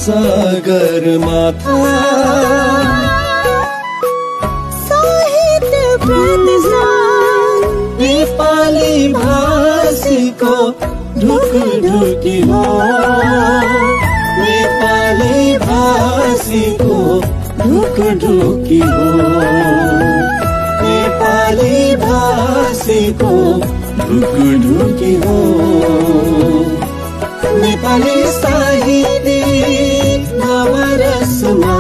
सगरमाथा साहित्य प्रतिष्ठान नेपाली भाषीको ढुकढुकी हो नेपाली भाषीको ढुकढुकी हो नेपाली भाषीको ढुकढुकी हो नेपाली साहित्यिक नवरसमा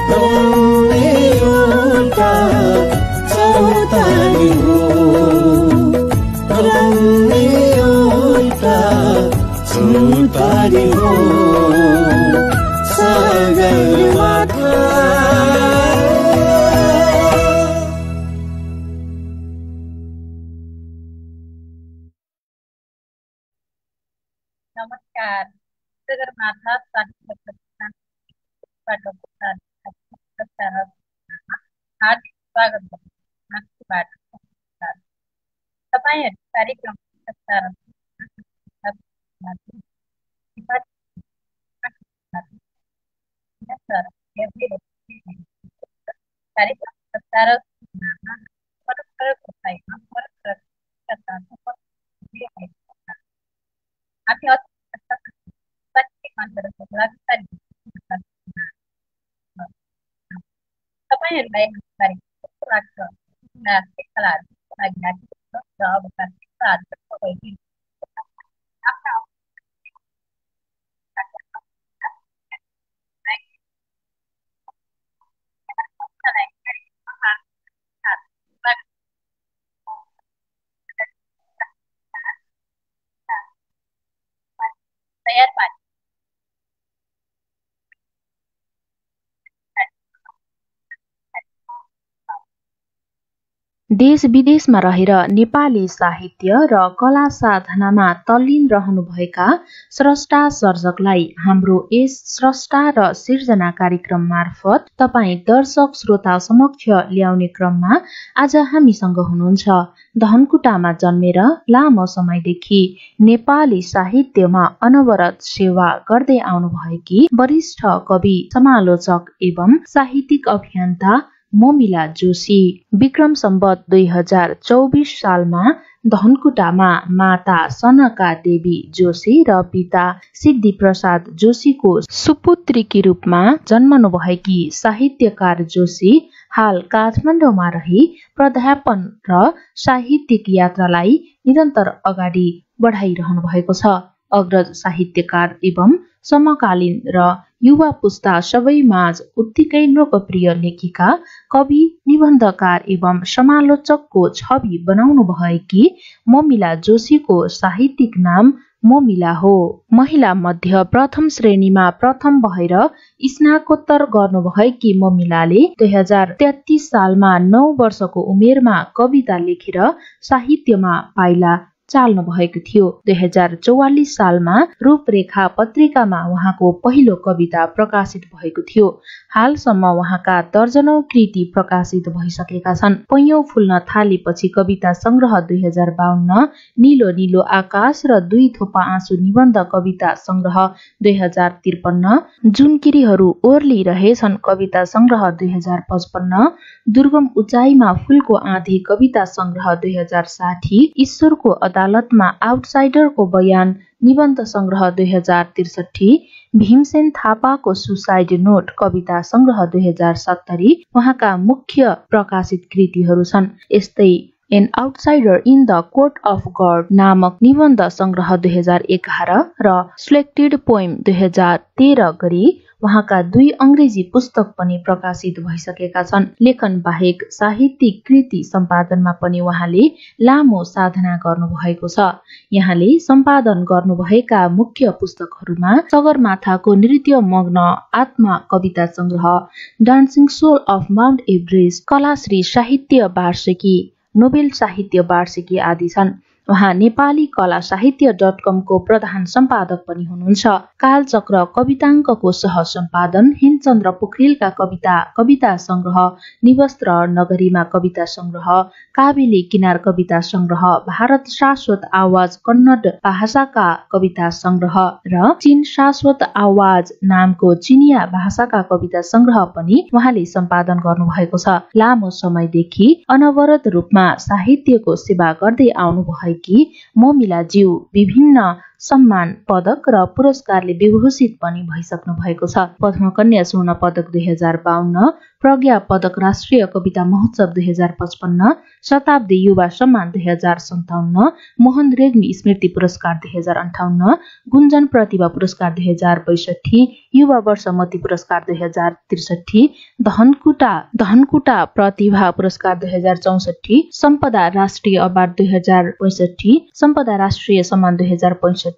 गाउने एउटा चौतारी हो गाउने एउटा चौतारी हो सगरमाथा। नमस्कार, सगरमाथा साहित्य प्रतिष्ठानबाट हार्दिक स्वागत गर्छु। तपाईहरु कार्यक्रम कार्यक्रम देश विदेशमा रहेर नेपाली साहित्य र कला साधनामा तल्लीन रहनुभएका स्रष्टा सर्जकलाई हाम्रो यस स्रष्टा र सिर्जना कार्यक्रम मार्फत तपाईँ दर्शक श्रोता समक्ष ल्याउने क्रममा आज हामीसँग हुनुहुन्छ। धनकुटामा जन्मेर लामो समयदेखि नेपाली साहित्यमा अनवरत सेवा गर्दै आउनुभएकी वरिष्ठ कवि, समालोचक एवं साहित्यिक अभियन्ता मोमिला जोशी विक्रम सम्वत 2024 सालमा धनकुटामा माता सनका देवी जोशी र पिता सिद्धि प्रसाद जोशीको सुपुत्रीकी रूपमा जन्मनुभएकी साहित्यकार जोशी हाल काठमाडौँमा रही प्राध्यापन र साहित्यिक यात्रालाई निरन्तर अगाडि बढाइरहनु भएको छ। अग्रज साहित्यकार एवं समकालीन र युवा पुस्ता सबैमाझ उत्तिकै लोकप्रिय लेखिका, कवि, निबन्धकार एवं समालोचकको छवि बनाउनु भएकी मोमिला जोशीको साहित्यिक नाम मोमिला हो। महिला मध्ये प्रथम श्रेणीमा प्रथम भएर स्नाकोत्तर गर्नुभएकी मोमिलाले 2033 सालमा 9 वर्षको उमेरमा कविता लेखेर साहित्यमा पाइला चाल्नु भएको थियो। 2044 सालमा रूपरेखा पत्रिकामा उहाँको पहिलो कविता प्रकाशित भएको थियो। हालसम्म उहाँका दर्जनौं कृति प्रकाशित भइसकेका छन्। पैयौं फुल्न थालेपछि कविता संग्रह 2052, नीलो नीलो आकाश र 2 थोपा आँसु निबन्ध कविता संग्रह 2053, जुनकिरीहरू ओर्लिरहेछन् कविता संग्रह 2055, दुर्गम उचाइमा फूलको आँधी कविता संग्रह 2060, ईश्वरको अदालतमा आउटसाइडरको बयान निबन्ध संग्रह 2063, भीमसेन थापाको सुसाइड नोट कविता संग्रह 2070 उहाँका मुख्य प्रकाशित कृतिहरू छन्। यस्तै an outsider in the court of god नामक निबन्ध संग्रह 2011 र सिलेक्टेड पोएम 2013 गरी उहाँका 2 अंग्रेजी पुस्तक पनि प्रकाशित भइसकेका छन्। लेखन बाहेक साहित्यिक कृति सम्पादनमा पनि उहाँले लामो साधना गर्नुभएको छ। यहाँले सम्पादन गर्नुभएका मुख्य पुस्तकहरूमा सगरमाथाको नृत्य मग्न आत्मा कविता संग्रह, dancing soul of mount Everest, कलाश्री साहित्य वार्षिकी, नोबेल साहित्य वार्षिकी आदि छन्। उहाँ नेपाली कला साहित्य .com को प्रधान सम्पादक पनि हुनुहुन्छ। कालचक्र कविताङ्कको सह सम्पादन, हेमचन्द्र पोखरेलका कविता, कविता संग्रह, निवस्त्र नगरीमा कविता संग्रह, काबेली किनार कविता संग्रह, भारत शाश्वत आवाज कन्नड भाषाका कविता संग्रह र चीन शाश्वत आवाज नामको चिनिया भाषाका कविता संग्रह पनि उहाँले सम्पादन गर्नुभएको छ। लामो समयदेखि अनवरत रूपमा साहित्यको सेवा गर्दै आउनुभएकी मोमिलाज्यू विभिन्न सम्मान, पदक र पुरस्कारले विभूषित पनि भइसक्नु भएको छ। पद्मकन्या स्वर्ण पदक 2052, प्रज्ञा पदक राष्ट्रिय कविता महोत्सव 2055, शताब्दी युवा सम्मान 2057, मोहन रेग्मी स्मृति पुरस्कार 2058, गुन्जन प्रतिभा पुरस्कार 2062, युवा वर्ष मोती पुरस्कार 2063, धनकुटा प्रतिभा पुरस्कार 2064, सम्पदा राष्ट्रिय अवार्ड 2065, सम्पदा राष्ट्रिय सम्मान 2065,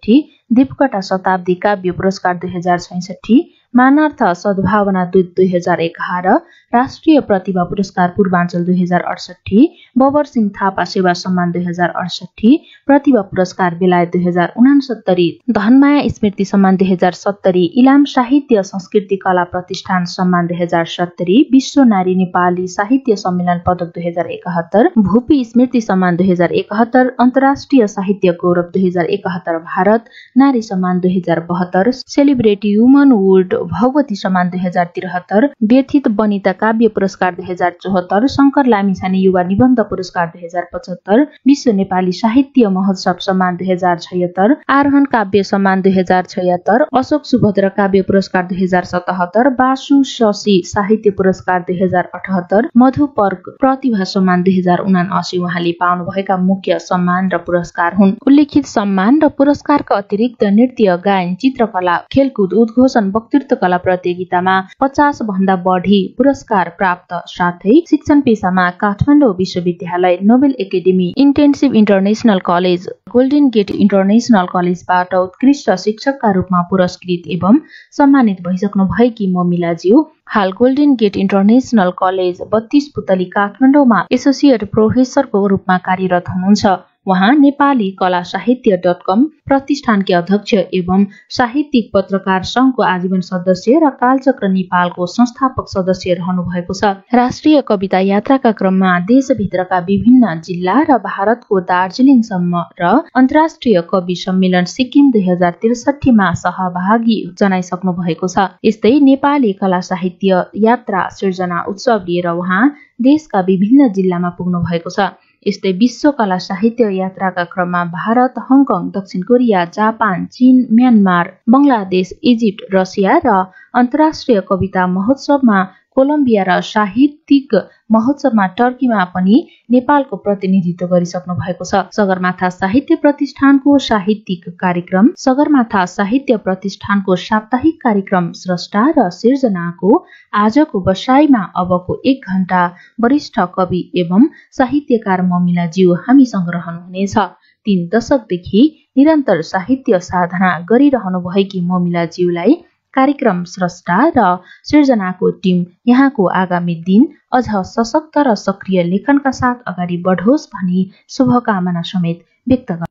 दीपकटा शताब्दी काव्य पुरस्कार 2066, मानार्थ सद्भावना दूत 2011, राष्ट्रिय प्रतिभा पुरस्कार पूर्वाञ्चल 2068, बबर सिंह थापा सेवा सम्मान 2068, प्रतिभा पुरस्कार बेलायत 2069, धनमाया स्मृति सम्मान 2070, इलाम साहित्य संस्कृति कला प्रतिष्ठान सम्मान 2070, विश्व नारी नेपाली साहित्य सम्मेलन पदक 2071, भूपी स्मृति सम्मान 2071, अन्तर्राष्ट्रिय साहित्य गौरव 2071 भारत, नारी सम्मान 2072, सेलिब्रेटी वुमनहुड भगवती सम्मान 2073, व्यथित वनिता काव्य पुरस्कार 2074, शंकर लामिछाने युवा निबन्ध पुरस्कार 2075, विश्व नेपाली साहित्य महोत्सव सम्मान 2076, आरोहण काव्य सम्मान 2076, अशोक सुभद्र काव्य पुरस्कार 2077, बासु शशी साहित्य पुरस्कार 2078, मधु पर्क प्रतिभा सम्मान 2079 उहाँले पाउनुभएका मुख्य सम्मान र पुरस्कार हुन्। उल्लेखित सम्मान र पुरस्कारका अतिरिक्त नृत्य, गायन, चित्रकला, खेलकुद, उद्घोषण, वक्तृत्व कला प्रतियोगितामा 50 भन्दा बढी पुरस्कार प्राप्त साथै शिक्षण पेशामा काठमाडौँ विश्वविद्यालय, Nobel academy, intensive international college, golden gate international कलेजबाट उत्कृष्ट शिक्षकका रूपमा पुरस्कृत एवं सम्मानित भइसक्नु भएकी मोमिलाज्यू हाल गोल्डन गेट इन्टरनेशनल कलेज 32 पुतली काठमाडौँमा एसोसिएट प्रोफेसरको रूपमा कार्यरत हुनुहुन्छ। उहाँ नेपाली कला साहित्य .com प्रतिष्ठानकी अध्यक्ष एवं साहित्यिक पत्रकार संघको आजीवन सदस्य र कालचक्र नेपालको संस्थापक सदस्य रहनु भएको छ। राष्ट्रिय कविता यात्राका क्रममा देशभित्रका विभिन्न जिल्ला र भारतको दार्जिलिङसम्म र अन्तर्राष्ट्रिय कवि सम्मेलन सिक्किम 2063 मा सहभागी जनाइसक्नु भएको छ। यस्तै नेपाली कला साहित्य यात्रा सिर्जना उत्सव लिएर उहाँ देशका विभिन्न जिल्लामा पुग्नु भएको छ। यस्तै विश्व कला साहित्य यात्राका क्रममा भारत, हङकङ, दक्षिण कोरिया, जापान, चीन, म्यानमार, बंगलादेश, इजिप्ट, रसिया र अन्तर्राष्ट्रिय कविता महोत्सवमा कोलम्बिया र साहित्यिक महोत्सवमा टर्कीमा पनि नेपालको प्रतिनिधित्व गरिसक्नु भएको छ। सगरमाथा साहित्य प्रतिष्ठानको साहित्यिक कार्यक्रम, सगरमाथा साहित्य प्रतिष्ठानको साप्ताहिक कार्यक्रम स्रष्टा र सिर्जनाको आजको बसाइमा अबको 1 घण्टा वरिष्ठ कवि एवं साहित्यकार मोमिलाज्यू हामीसँग रहनुहुनेछ। 3 दशकदेखि निरन्तर साहित्य साधना गरिरहनु भएकी मोमिलाज्यूलाई कार्यक्रम स्रष्टा र सिर्जनाको टिम यहाँको आगामी दिन अझ सशक्त र सक्रिय लेखनका साथ अगाडि बढोस् भनी शुभकामना समेत व्यक्त गर्छ।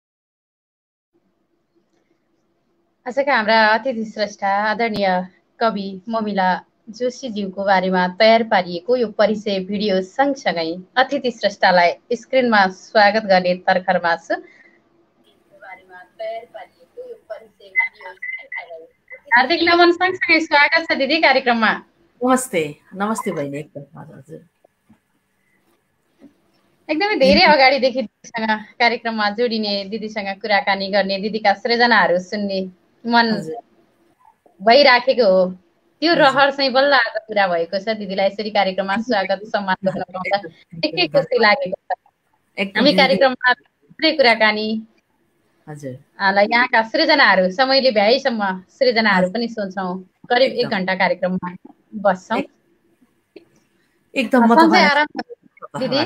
आजका हाम्रा अतिथि स्रष्टा आदरणीय कवि मोमिला जोशीज्यूको बारेमा तयार पारिएको यो परिचय भिडियो सँगसँगै अतिथि स्रष्टालाई स्क्रिनमा स्वागत गर्ने तर्खरमा छु। हार्दिक नमन सँगसँगै स्वागत छ दिदी कार्यक्रममा। नमस्ते नमस्ते बहिनी। हजुर एकदमै धेरै अगाडिदेखि दिदीसँग कार्यक्रममा जोडिने, दिदीसँग कुराकानी गर्ने, दिदीका सृजनाहरू सुन्ने मन भइराखेको हो। त्यो रहर चाहिँ बल्ल आज पुरा भएको छ। दिदीलाई यसरी कार्यक्रममा स्वागत सम्मान गर्न पाउँदा निकै खुसी लागेको छ। हामी कार्यक्रममा थुप्रै कुराकानी यहाँका सृजनाहरू समयले भ्याएसम्म सृजनाहरू पनि सुन्छौँ। करिब 1 घण्टा कार्यक्रममा बस्छौँ। एकदम दिदी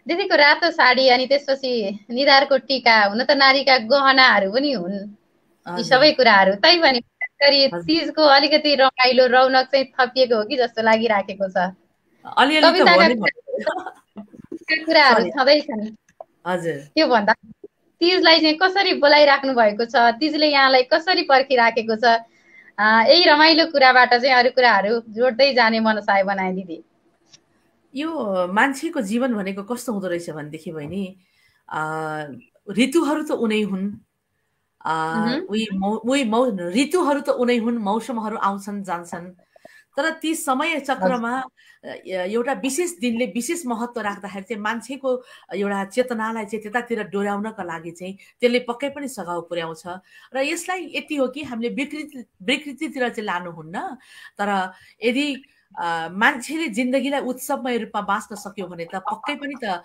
दिदीको रातो साडी अनि त्यसपछि निधारको टीका, हुन त नारीका गहनाहरू पनि हुन् यी सबै कुराहरू। तै पनि तीजको अलिकति रमाइलो कुराहरू Sorry. छँदैछन्। हजुर त्यो भन्दा तीजलाई चाहिँ कसरी बोलाइराख्नु भएको छ, तीजले यहाँलाई कसरी पर्खिराखेको छ, यही रमाइलो कुराबाट चाहिँ अरू कुराहरू जोड्दै जाने मनसाय बनाए दिदी। यो मान्छेको जीवन भनेको कस्तो हुँदो रहेछ भनेदेखि बहिनी ऋतुहरू त उनै हुन् ऋतुहरू त उनै हुन्, मौसमहरू आउँछन् जान्छन्, तर ती समय चक्रमा एउटा विशेष दिनले विशेष महत्त्व राख्दाखेरि चाहिँ मान्छेको एउटा चेतनालाई चाहिँ त्यतातिर डोर्याउनका लागि चाहिँ त्यसले पक्कै पनि सघाउ पुर्याउँछ। र यसलाई यति हो कि हामीले विकृतितिर चाहिँ लानुहुन्न, तर यदि मान्छेले जिन्दगीलाई उत्सवमय रूपमा बाँच्न सक्यो भने त पक्कै पनि त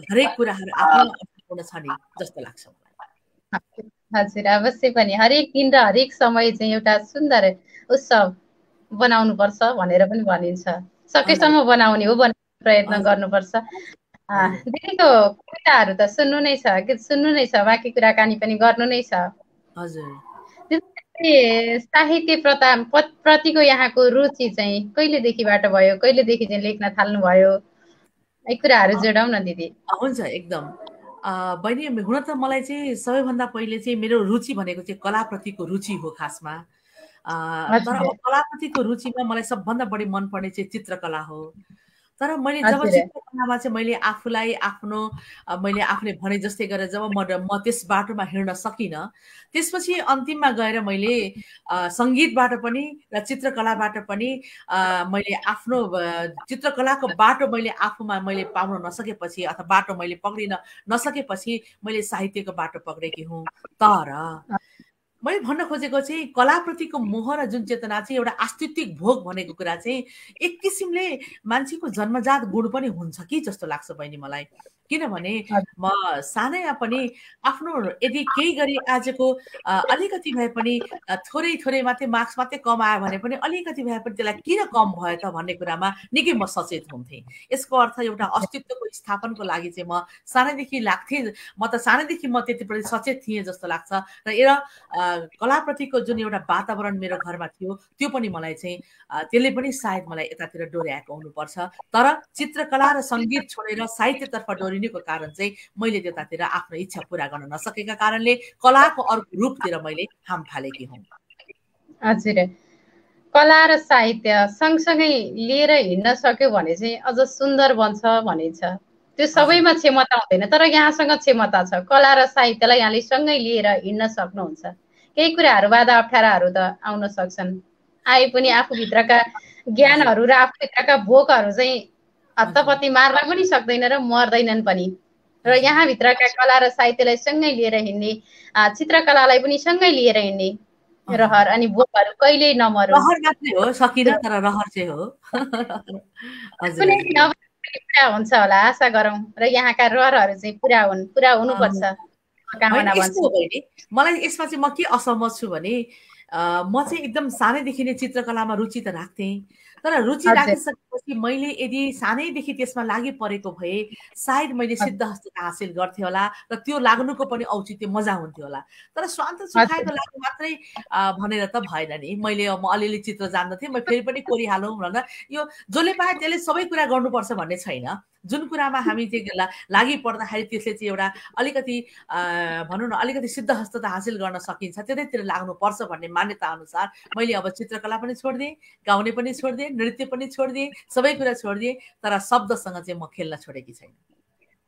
हरेक कुराहरू आफ्नो अर्थपूर्ण छ नि जस्तो लाग्छ मलाई। हजुर अवश्य पनि हरेक दिन र हरेक समय चाहिँ एउटा सुन्दर उत्सव बनाउनु पर्छ भनेर पनि भनिन्छ। सकेसम्म बनाउने हो, बनाउने प्रयत्न गर्नुपर्छ। दिदीको कविताहरू त सुन्नु नै छ, गीत सुन्नु नै छ, बाँकी कुराकानी पनि गर्नु नै छ। हजुर साहित्य प्रतिको यहाँको रुचि चाहिँ कहिलेदेखिबाट भयो, कहिलेदेखि चाहिँ लेख्न थाल्नु भयो, यी कुराहरू जोडौँ न दिदी। हुन्छ एकदम बहिनी, हुन त मलाई चाहिँ सबैभन्दा पहिले चाहिँ मेरो रुचि भनेको चाहिँ कलाप्रतिको रुचि हो खासमा। तर अब कलाप्रतिको रुचिमा मलाई सबभन्दा बढी मनपर्ने चाहिँ चित्रकला हो। तर मैले जब चित्रकलामा चाहिँ मैले आफूलाई मैले आफूले भने जस्तै गरेर जब म त्यस बाटोमा हिँड्न सकिनँ, त्यसपछि अन्तिममा गएर मैले सङ्गीतबाट पनि र चित्रकलाबाट पनि मैले आफ्नो चित्रकलाको बाटो मैले आफूमा मैले पाउन नसकेपछि अथवा बाटो मैले पक्रिन नसकेपछि मैले साहित्यको बाटो पक्रेकी हुँ। तर मैले भन्न खोजेको चाहिँ कलाप्रतिको मोह र जुन चेतना चाहिँ एउटा अस्तित्विक भोग भनेको कुरा चाहिँ एक किसिमले मान्छेको जन्मजात गुण पनि हुन्छ कि जस्तो लाग्छ बहिनी मलाई। किनभने म सानैमा पनि आफ्नो यदि केही गरी आजको अलिकति भए पनि थोरै मात्रै मार्क्स मात्रै कम आयो भने पनि अलिकति भए पनि त्यसलाई किन कम भयो त भन्ने कुरामा निकै म सचेत हुन्थेँ। यसको अर्थ एउटा अस्तित्वको स्थापनको लागि चाहिँ म सानैदेखि लाग्थेँ, म त सानैदेखि म त्यतिप्रति सचेत थिएँ जस्तो लाग्छ। र एउटा कलाप्रतिको जुन एउटा वातावरण मेरो घरमा थियो त्यो पनि मलाई चाहिँ त्यसले पनि सायद मलाई यतातिर डोर्याएको हुनुपर्छ। तर चित्रकला र सङ्गीत छोडेर साहित्यतर्फ डोरिनुको कारण चाहिँ मैले त्यतातिर आफ्नो इच्छा पुरा गर्न नसकेका कारणले कलाको अर्को रूपतिर मैले हाम फालेकी हुँ। हजुर, कला र साहित्य सँगसँगै लिएर हिँड्न सक्यो भने चाहिँ अझ सुन्दर बन्छ भनिन्छ। त्यो सबैमा क्षमता हुँदैन, तर यहाँसँग क्षमता छ। कला र साहित्यलाई यहाँले सँगै लिएर हिँड्न सक्नुहुन्छ। केही कुराहरू बाधा अप्ठ्याराहरू त आउन सक्छन्, आए पनि आफूभित्रका ज्ञानहरू र आफूभित्रका भोकहरू चाहिँ हत्तपत्ती मार्न पनि सक्दैन र मर्दैनन् पनि। र यहाँभित्रका कला र साहित्यलाई सँगै लिएर हिँड्ने, चित्रकलालाई पनि सँगै लिएर हिँड्ने रहर अनि भोकहरू कहिल्यै नमर्नु। रहर मात्रै हो, सकिन तर रहर चाहिँ हो। पुरा हुन्छ होला आशा गरौँ, र यहाँका रहरहरू चाहिँ पुरा हुनुपर्छ। मलाई यसमा चाहिँ म के असहमत छु भने म चाहिँ एकदम सानैदेखि नै चित्रकलामा रुचि त राख्थेँ, तर रुचि राखिसकेपछि मैले यदि सानैदेखि त्यसमा लागि परेको भए सायद मैले सिद्धहस्तता हासिल गर्थेँ होला र त्यो लाग्नुको पनि औचित्य मजा हुन्थ्यो होला। तर स्वान्त सुखाएको लागि मात्रै भनेर त भएन नि। म अलिअलि चित्र जान्दथेँ, म फेरि पनि कोरिहालौँ भनेर यो जसले पाए त्यसले सबै कुरा गर्नुपर्छ भन्ने छैन। जुन कुरामा हामी चाहिँ लागि पर्दाखेरि त्यसले चाहिँ एउटा अलिकति भनौँ न अलिकति सिद्धहस्तता हासिल गर्न सकिन्छ त्यतैतिर लाग्नुपर्छ भन्ने मान्यता अनुसार मैले अब चित्रकला पनि छोडिदिएँ, गाउने पनि छोडिदिएँ, नृत्य पनि छोडिदिएँ, सबै कुरा छोडिदिएँ, तर शब्दसँग चाहिँ म खेल्न छोडेकी छैन।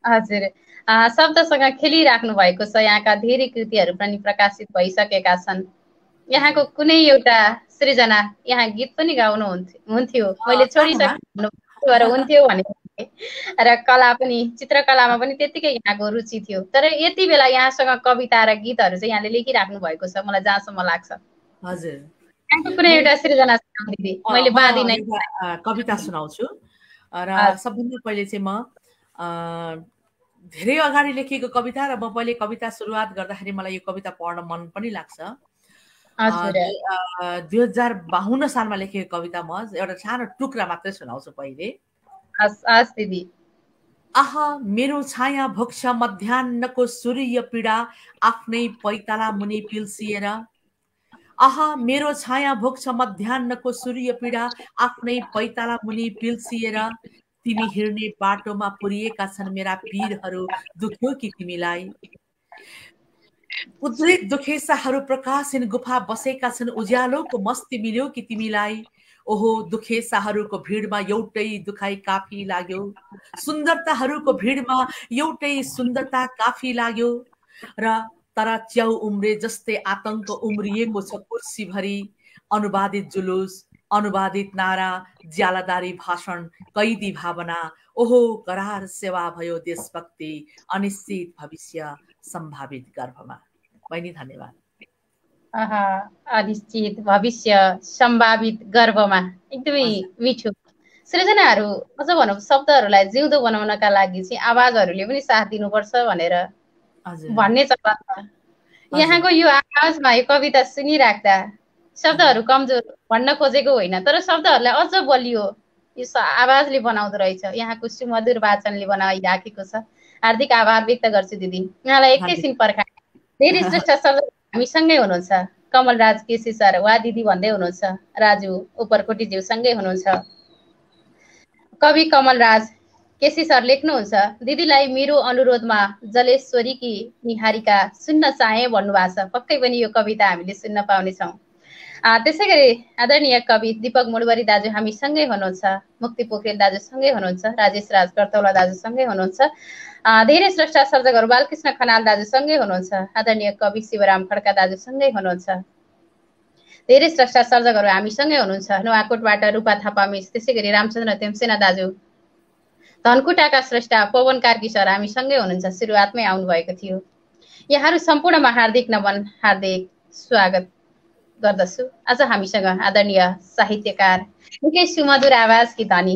हजुर, शब्दसँग खेलिराख्नु भएको छ। यहाँका धेरै कृतिहरू पनि प्रकाशित भइसकेका छन्। यहाँको कुनै एउटा सृजना, यहाँ गीत पनि गाउनु हुन्थ्यो, मैले छोडिसक्नु हुन्थ्यो भने, र कला पनि चित्रकलामा पनि त्यतिकै यहाँको रुचि थियो। तर यति बेला यहाँसँग कविता र गीतहरू चाहिँ यहाँले लेखिराख्नु भएको छ मलाई जहाँसम्म लाग्छ। हजुर, यहाँको कुनै एउटा सृजना दिदी, मैले बाँधी नै कविता सुनाउँछु। र सबभन्दा पहिले चाहिँ म धेरै अगाडि लेखिएको कविता, र म पहिले कविता सुरुवात गर्दाखेरि मलाई यो कविता पढ्न मन पनि लाग्छ। 2052 सालमा लेखेको कविता, म एउटा सानो टुक्रा मात्रै सुनाउँछु पहिले। दिदी। आह मेरो छाया भोग्छ मध्याह्नको सूर्य पीडा आफ्नै पैताला मुनि पिल्सिएर। आह मेरो छाया भोग्छ मध्याह्नको सूर्य पीडा आफ्नै पैताला मुनि पिल्सिएर। तिमी हिँड्ने बाटोमा पुरिएका छन् मेरा पीरहरू, दुख्यो कि तिमीलाई? उद्रेक दुखेसाहरू प्रकाशहीन गुफा बसेका छन्, उज्यालोको मस्ती मिल्यो कि तिमीलाई? ओहो दुखेसाहरूको भिडमा एउटै दुखाइ काफी लाग्यो, सुन्दरताहरूको भिडमा एउटै सुन्दरता काफी लाग्यो। र तर च्याउ उम्रे जस्तै आतंक उम्रिएको छ कुर्सीभरि, अनुवादित जुलुस, अनुवादित नारा, ज्यालादारी भाषण, कैदी भावना। ओहो करार सेवा भयो देशभक्ति, अनिश्चित भविष्य सम्भावित गर्भमा। बहिनी धन्यवाद। अनिश्चित भविष्य सम्भावित गर्भमा, एकदमै मिठो सृजनाहरू। अझ भनौँ शब्दहरूलाई जिउँदो बनाउनका लागि चाहिँ आवाजहरूले पनि साथ दिनुपर्छ भनेर भन्ने चलन छ। यहाँको यो आवाजमा यो कविता सुनिराख्दा शब्दहरू कमजोर भन्न खोजेको होइन, तर शब्दहरूलाई अझ बलियो यो आवाजले बनाउँदो रहेछ। यहाँको सुमधुर वाचनले बनाइराखेको छ। हार्दिक आभार व्यक्त गर्छु दिदी। यहाँलाई एकैछिन पर्खाएँ। धेरै श्रेष्ठ शब्द हामीसँगै हुनुहुन्छ, कमलराज केसी सर वा दिदी भन्दै हुनुहुन्छ, राजु उपरकोटीज्यू सँगै हुनुहुन्छ। कवि कमलराज केसी सर लेख्नुहुन्छ, दिदीलाई मेरो अनुरोधमा जलेश्वरीकी निहारिका सुन्न चाहे भन्नुभएको छ। पक्कै पनि यो कविता हामीले सुन्न पाउनेछौँ। त्यसै गरी आदरणीय कवि दीपक मुडवरी दाजु हामीसँगै हुनुहुन्छ, मुक्ति पोखरेल दाजु सँगै हुनुहुन्छ, राजेश राज कर्तौला दाजु सँगै हुनुहुन्छ, धेरै श्रेष्ठ सर्जकहरू बालकृष्ण खनाल दाजु सँगै हुनुहुन्छ, आदरणीय कवि शिवराम खड्का दाजु सँगै हुनुहुन्छ, धेरै श्रेष्ठ सर्जकहरू हामीसँगै हुनुहुन्छ। नुवाकोटबाट रूपा थापा मिस, त्यसै गरी रामचन्द्र तेमसेना दाजु, धनकुटाका श्रेष्ठ पवन कार्की सर हामीसँगै हुनुहुन्छ, सुरुवातमै आउनुभएको थियो। यहाँहरू सम्पूर्णमा हार्दिक नमन, हार्दिक स्वागत गर्दछु। आज हामीसँग आदरणीय साहित्यकार, निकै सुमधुर आवाजकी धनी,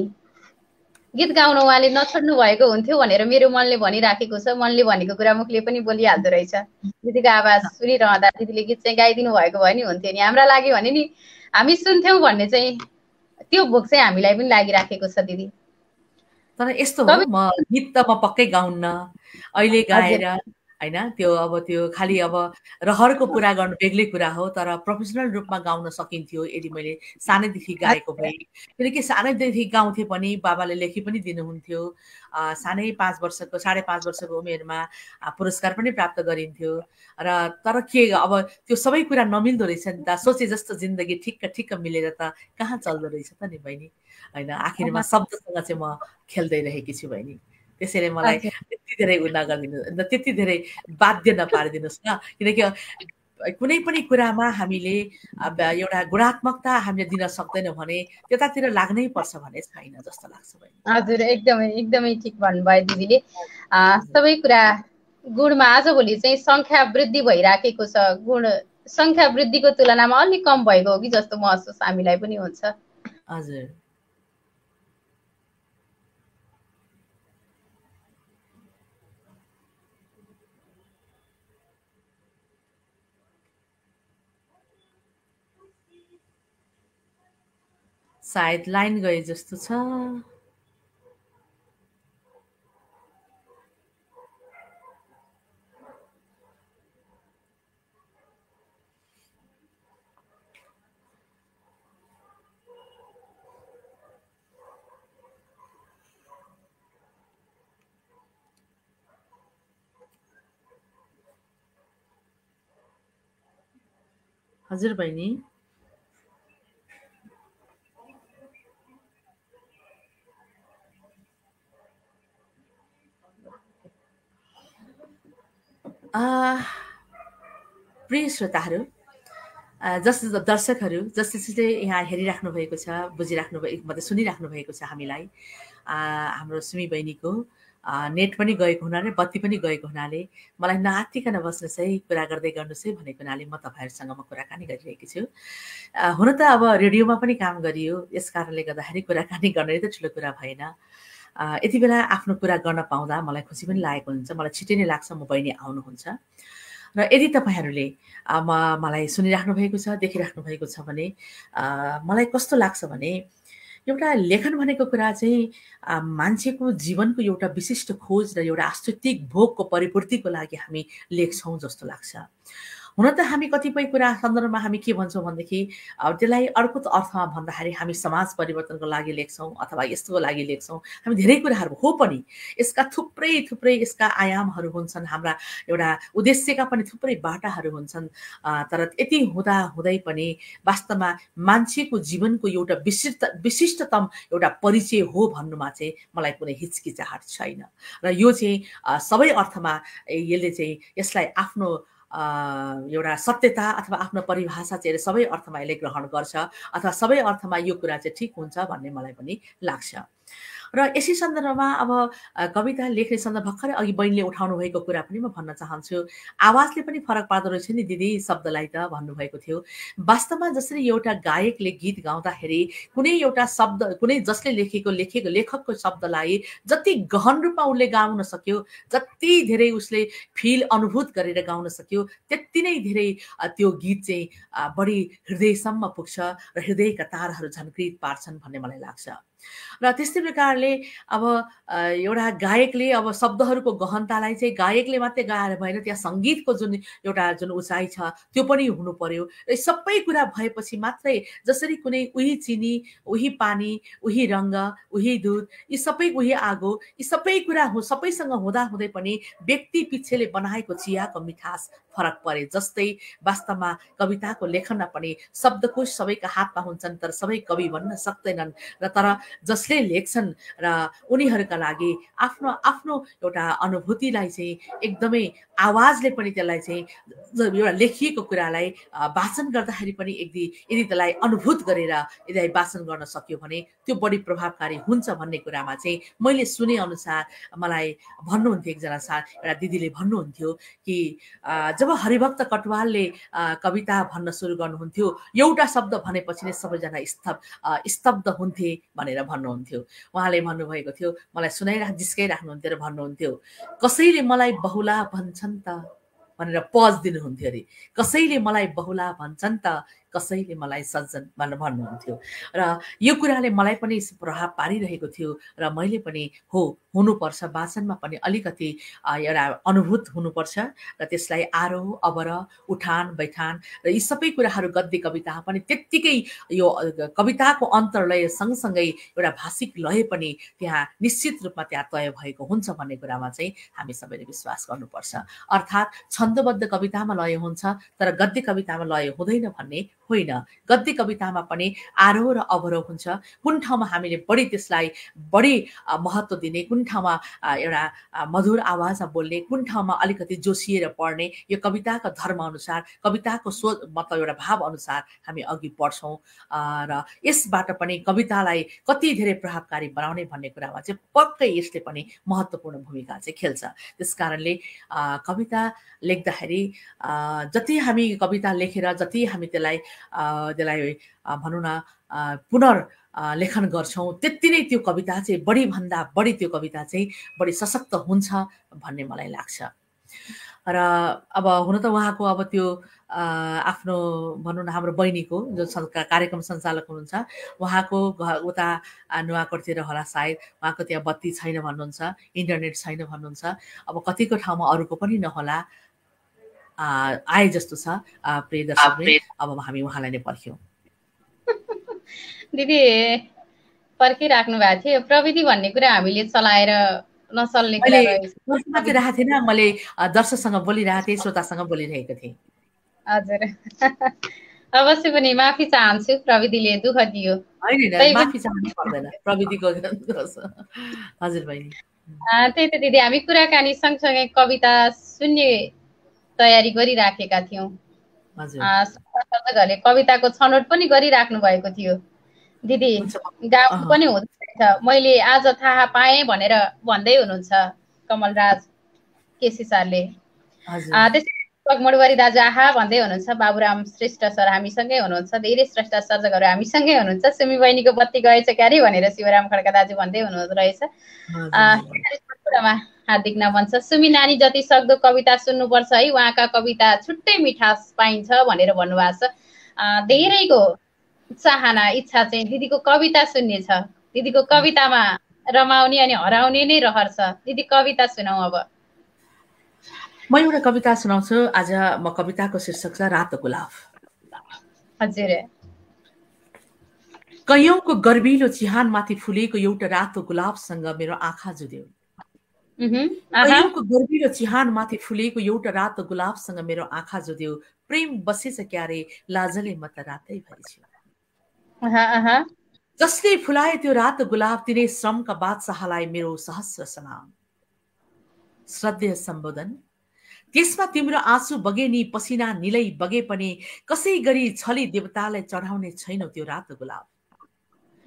गीत गाउन उहाँले नछोड्नु भएको हुन्थ्यो भनेर मेरो मनले भनिराखेको छ। मनले भनेको कुरा मुखले पनि बोलिहाल्दो रहेछ। दिदीको आवाज सुनिरहँदा दिदीले गीत चाहिँ गाइदिनु भएको भए नि हुन्थ्यो नि, हाम्रा लाग्यो भने नि हामी सुन्थ्यौँ भन्ने चाहिँ त्यो भोक चाहिँ हामीलाई पनि लागिराखेको छ दिदी। तर यस्तो हो, म गीत त म पक्कै गाउन्न, अहिले गाएर हैन, त्यो अब त्यो खालि अब रहरको पुरा गर्नु बेग्लै कुरा हो, तर प्रोफेसनल रूपमा गाउन सकिन्थ्यो यदि मैले सानैदेखि गाएको भए। किनकि सानैदेखि गाउँथे पनि बाबाले लेखी पनि दिनुहुन्थ्यो। सानै 5 वर्षको 5.5 वर्षको उमेरमा पुरस्कार पनि प्राप्त गरिन्थ्यो। र तर के अब त्यो सबै कुरा नमिल्दो रहेछ नि त। सोचे जस्तो जिन्दगी ठिक्क मिलेर त कहाँ चल्दो रहेछ त नि बहिनी, हैन। आखिरमा शब्दसँग चाहिँ म खेल्दै रहेकी छु बहिनी। त्यसैले मलाई त्यति धेरै नगरिदिनु, त्यति धेरै बाध्य नपारिदिनुहोस् न। किनकि कुनै पनि कुरामा हामीले एउटा गुणात्मकता हामीले दिन सक्दैनौँ भने त्यतातिर लाग्नै पर्छ भने छैन जस्तो लाग्छ बहिनी। हजुर, एकदमै ठिक भन्नुभयो दिदीले। सबै कुरा गुणमा आजभोलि चाहिँ संख्या वृद्धि भइराखेको छ। गुण संख्या वृद्धिको तुलनामा अलिक कम भएको हो कि जस्तो महसुस हामीलाई पनि हुन्छ। हजुर, सायद लाइन गए जस्तो छ। हजुर बहिनी, प्रिय श्रोताहरू, दर्शकहरू जसले यहाँ हेरिराख्नु भएको छ, बुझिराख्नु भएको मतलब सुनिराख्नु भएको छ हामीलाई, हाम्रो सुमी बहिनीको नेट पनि गएको हुनाले, बत्ती पनि गएको हुनाले मलाई नआत्तिकन बस्नुहोस् है, कुरा गर्दै गर्नुहोस् है भनेको हुनाले म तपाईँहरूसँग म कुराकानी गरिरहेकी छु। हुन त अब रेडियोमा पनि काम गरियो, यस कारणले गर्दाखेरि कुराकानी गर्ने त ठुलो कुरा भएन। यति बेला आफ्नो कुरा गर्न पाउँदा मलाई खुसी पनि लागेको हुन्छ। मलाई छिटै नै लाग्छ म बहिनी आउनुहुन्छ। र यदि तपाईँहरूले मलाई सुनिराख्नु भएको छ, देखिराख्नु भएको छ भने मलाई कस्तो लाग्छ भने एउटा लेखन भनेको कुरा चाहिँ मान्छेको जीवनको एउटा विशिष्ट खोज र एउटा आस्तित्विक भोगको परिपूर्तिको लागि हामी लेख्छौँ जस्तो लाग्छ। हुन त हामी कतिपय कुरा सन्दर्भमा हामी के भन्छौँ भनेदेखि त्यसलाई अर्को अर्थमा भन्दाखेरि हामी समाज परिवर्तनको लागि लेख्छौँ अथवा यस्तोको लागि लेख्छौँ। हामी धेरै कुराहरू हो पनि यसका थुप्रै यसका आयामहरू हुन्छन्, हाम्रा एउटा उद्देश्यका पनि थुप्रै बाटाहरू हुन्छन्। तर यति हुँदा हुँदै पनि वास्तवमा मान्छेको जीवनको एउटा विशिष्टतम एउटा परिचय हो भन्नुमा चाहिँ मलाई कुनै हिचकिचाहट छैन। र यो चाहिँ सबै अर्थमा यसलाई आफ्नो एउटा सत्यता अथवा आफ्नो परिभाषा चाहिँ सबै अर्थमा यसले ग्रहण गर्छ अथवा सबै अर्थमा यो कुरा चाहिँ ठिक हुन्छ भन्ने मलाई पनि लाग्छ। र यसै सन्दर्भमा अब कविता लेख्ने सन्दर्भ भर्खरै अघि बहिनीले उठाउनु भएको कुरा पनि म भन्न चाहन्छु। आवाजले पनि फरक पार्दो रहेछ नि दिदी शब्दलाई त भन्नुभएको थियो। वास्तवमा जसरी एउटा गायकले गीत गाउँदाखेरि कुनै एउटा शब्द कुनै जसले लेखकको शब्दलाई जति गहन रूपमा उसले गाउन सक्यो, जति धेरै उसले फिल अनुभूत गरेर गाउन सक्यो, त्यति नै धेरै त्यो गीत चाहिँ बढी हृदयसम्म पुग्छ र हृदयका तारहरू झन्कृत पार्छन् भन्ने मलाई लाग्छ। र त्यस्तै प्रकारले अब एउटा गायकले अब शब्दहरूको गहनतालाई चाहिँ गायकले मात्रै गाएर भएन, त्यहाँ सङ्गीतको जुन उचाइ छ त्यो पनि हुनु पर्यो। र सबै कुरा भएपछि मात्रै जसरी कुनै उही चिनी, उही पानी, उही रङ्ग, उही दुध, यी सबै उही आगो, यी सबै कुरा सबैसँग हुँदै पनि व्यक्ति पिच्छेले बनाएको चियाको मिठास फरक परे जस्तै वास्तवमा कविताको लेखनमा पनि शब्दकोश सबैका हातमा हुन्छन्, तर सबै कवि बन्न सक्दैनन्। र तर जसले लेख्छन् र उनीहरूका लागि आफ्नो आफ्नो एउटा अनुभूतिलाई चाहिँ एकदमै आवाजले पनि त्यसलाई चाहिँ एउटा लेखिएको कुरालाई वाचन गर्दाखेरि पनि यदि त्यसलाई अनुभूत गरेर यसलाई वाचन गर्न सक्यो भने त्यो बढी प्रभावकारी हुन्छ भन्ने कुरामा चाहिँ मैले सुने अनुसार मलाई भन्नुहुन्थ्यो एकजना एउटा दिदीले भन्नुहुन्थ्यो कि जब हरिभक्त कटुवालले कविता भन्न सुरु गर्नुहुन्थ्यो एउटा शब्द भनेपछि नै सबैजना स्तब्ध हुन्थे भनेर भन्नुहुन्थ्यो। उहाँले भन्नुभएको थियो, मलाई जिस्काइराख्नुहुन्थ्यो र भन्नुहुन्थ्यो, कसैले मलाई बहुला भन्छन् त भनेर पज दिनुहुन्थ्यो अरे। कसैले मलाई बहुला भन्छन् त, कसैले मलाई सज्जन भनेर भन्नुहुन्थ्यो। र यो कुराले मलाई पनि प्रभाव पारिरहेको थियो र मैले पनि हुनुपर्छ, वाचनमा पनि अलिकति एउटा अनुभूत हुनुपर्छ र त्यसलाई आरोह अवरोह उठान बैठान र यी सबै कुराहरू गद्य कविता पनि त्यत्तिकै यो कविताको अन्तर्लय सँगसँगै एउटा भाषिक लय पनि त्यहाँ निश्चित रूपमा त्यहाँ तय भएको हुन्छ भन्ने कुरामा चाहिँ हामी सबैले विश्वास गर्नुपर्छ। अर्थात् छन्दबद्ध कवितामा लय हुन्छ तर गद्य कवितामा लय हुँदैन भन्ने होइन। गद्य कवितामा पनि आरोह र अवरोह हुन्छ। कुन ठाउँमा हामीले बढी त्यसलाई बढी महत्त्व दिने, कुन ठाउँमा एउटा मधुर आवाजमा बोल्ने, कुन ठाउँमा अलिकति जोसिएर पढ्ने, यो कविताको धर्म अनुसार, कविताको मतलब एउटा भाव अनुसार हामी अघि बढ्छौँ र यसबाट पनि कवितालाई कति धेरै प्रभावकारी बनाउने भन्ने कुरामा चाहिँ पक्कै यसले पनि महत्त्वपूर्ण भूमिका चाहिँ खेल्छ। त्यसकारणले कविता लेख्दाखेरि जति हामी कविता लेखेर जति हामी त्यसलाई भनौँ न पुनर्लेखन गर्छौँ त्यति नै त्यो कविता चाहिँ बढीभन्दा बढी त्यो कविता चाहिँ बढी सशक्त हुन्छ भन्ने मलाई लाग्छ। र अब हुन त उहाँको अब त्यो आफ्नो भनौँ न हाम्रो बहिनीको जो कार्यक्रम सञ्चालक हुनुहुन्छ उहाँको उता नुवाकोटतिर होला सायद, उहाँको त्यहाँ बत्ती छैन भन्नुहुन्छ, इन्टरनेट छैन भन्नुहुन्छ। अब कतिको ठाउँमा अरूको पनि नहोला आए जस्तो छ प्रिय दर्शकले। अब हामी उहाँलाई नै पर्ख्यौँ। दिदी पर्खिराख्नु भएको थियो, प्रविधि भन्ने कुरा हामीले चलाएर नचल्ने कुरा राखेको थिएन, मैले दर्शकसँग बोलिरहेको थिएँ, श्रोतासँग बोलिरहेको थिएँ। हजुर अवश्य पनि माफी चाहन्छु, प्रविधिले दुःख दियो। होइन माफी चाहनु पर्दैन प्रविधिको। हजुर बहिनी। त्यही त दिदी, हामी कुराकानी सँगसँगै कविता सुन्ने तयारी गरिराखेका थियौँ। सर्जकहरूले कविताको छनौट पनि गरिराख्नु भएको थियो। दिदी गाउनु पनि हुँदैछ, मैले आज थाहा पाएँ भनेर भन्दै हुनुहुन्छ कमलराज केसी सरले। त्यसै मोडवारी दाजु आहा भन्दै हुनुहुन्छ, बाबुराम श्रेष्ठ सर हामीसँगै हुनुहुन्छ, धेरै श्रेष्ठ सर्जकहरू हामीसँगै हुनुहुन्छ, सुमी बहिनीको बत्ती गएछ क्यारे भनेर शिवराम खड्का दाजु भन्दै हुनुहुँदो रहेछ। हार्दिक नमन छ। सुमी नानी जति सक्दो कविता सुन्नुपर्छ है, उहाँका कविता छुट्टै मिठास पाइन्छ भनेर भन्नुभएको छ। धेरैको चाहना इच्छा चाहिँ दिदीको कविता सुन्ने छ, दिदीको कवितामा रमाउने अनि हराउने नै रहर छ। दिदी कविता सुनाऊ अब। म एउटा कविता सुनाउँछु आज। म कविताको शीर्षक छ रातो गुलाब। हजुर। कैयौंको गर्विलो चिहानमाथि फुलेको एउटा रातो गुलाबसँग मेरो आँखा जुध्यो। कैयौंको गर्विलो चिहानमाथि फुलेको एउटा रातो गुलाबसँग मेरो आँखा जुध्यो। प्रेम बसेछ क्यारे लाजले म त रातै भरि छु। जसले फुलाए त्यो रातो गुलाब तिनै श्रमका बादशाहलाई मेरो सहस्र सलाम। श्रद्धेय सम्बोधन। त्यसमा तिम्रो आँसु बगे नि पसिना निलै बगे पनि कसै गरी छली देवतालाई चढाउने छैनौ त्यो रातो गुलाब।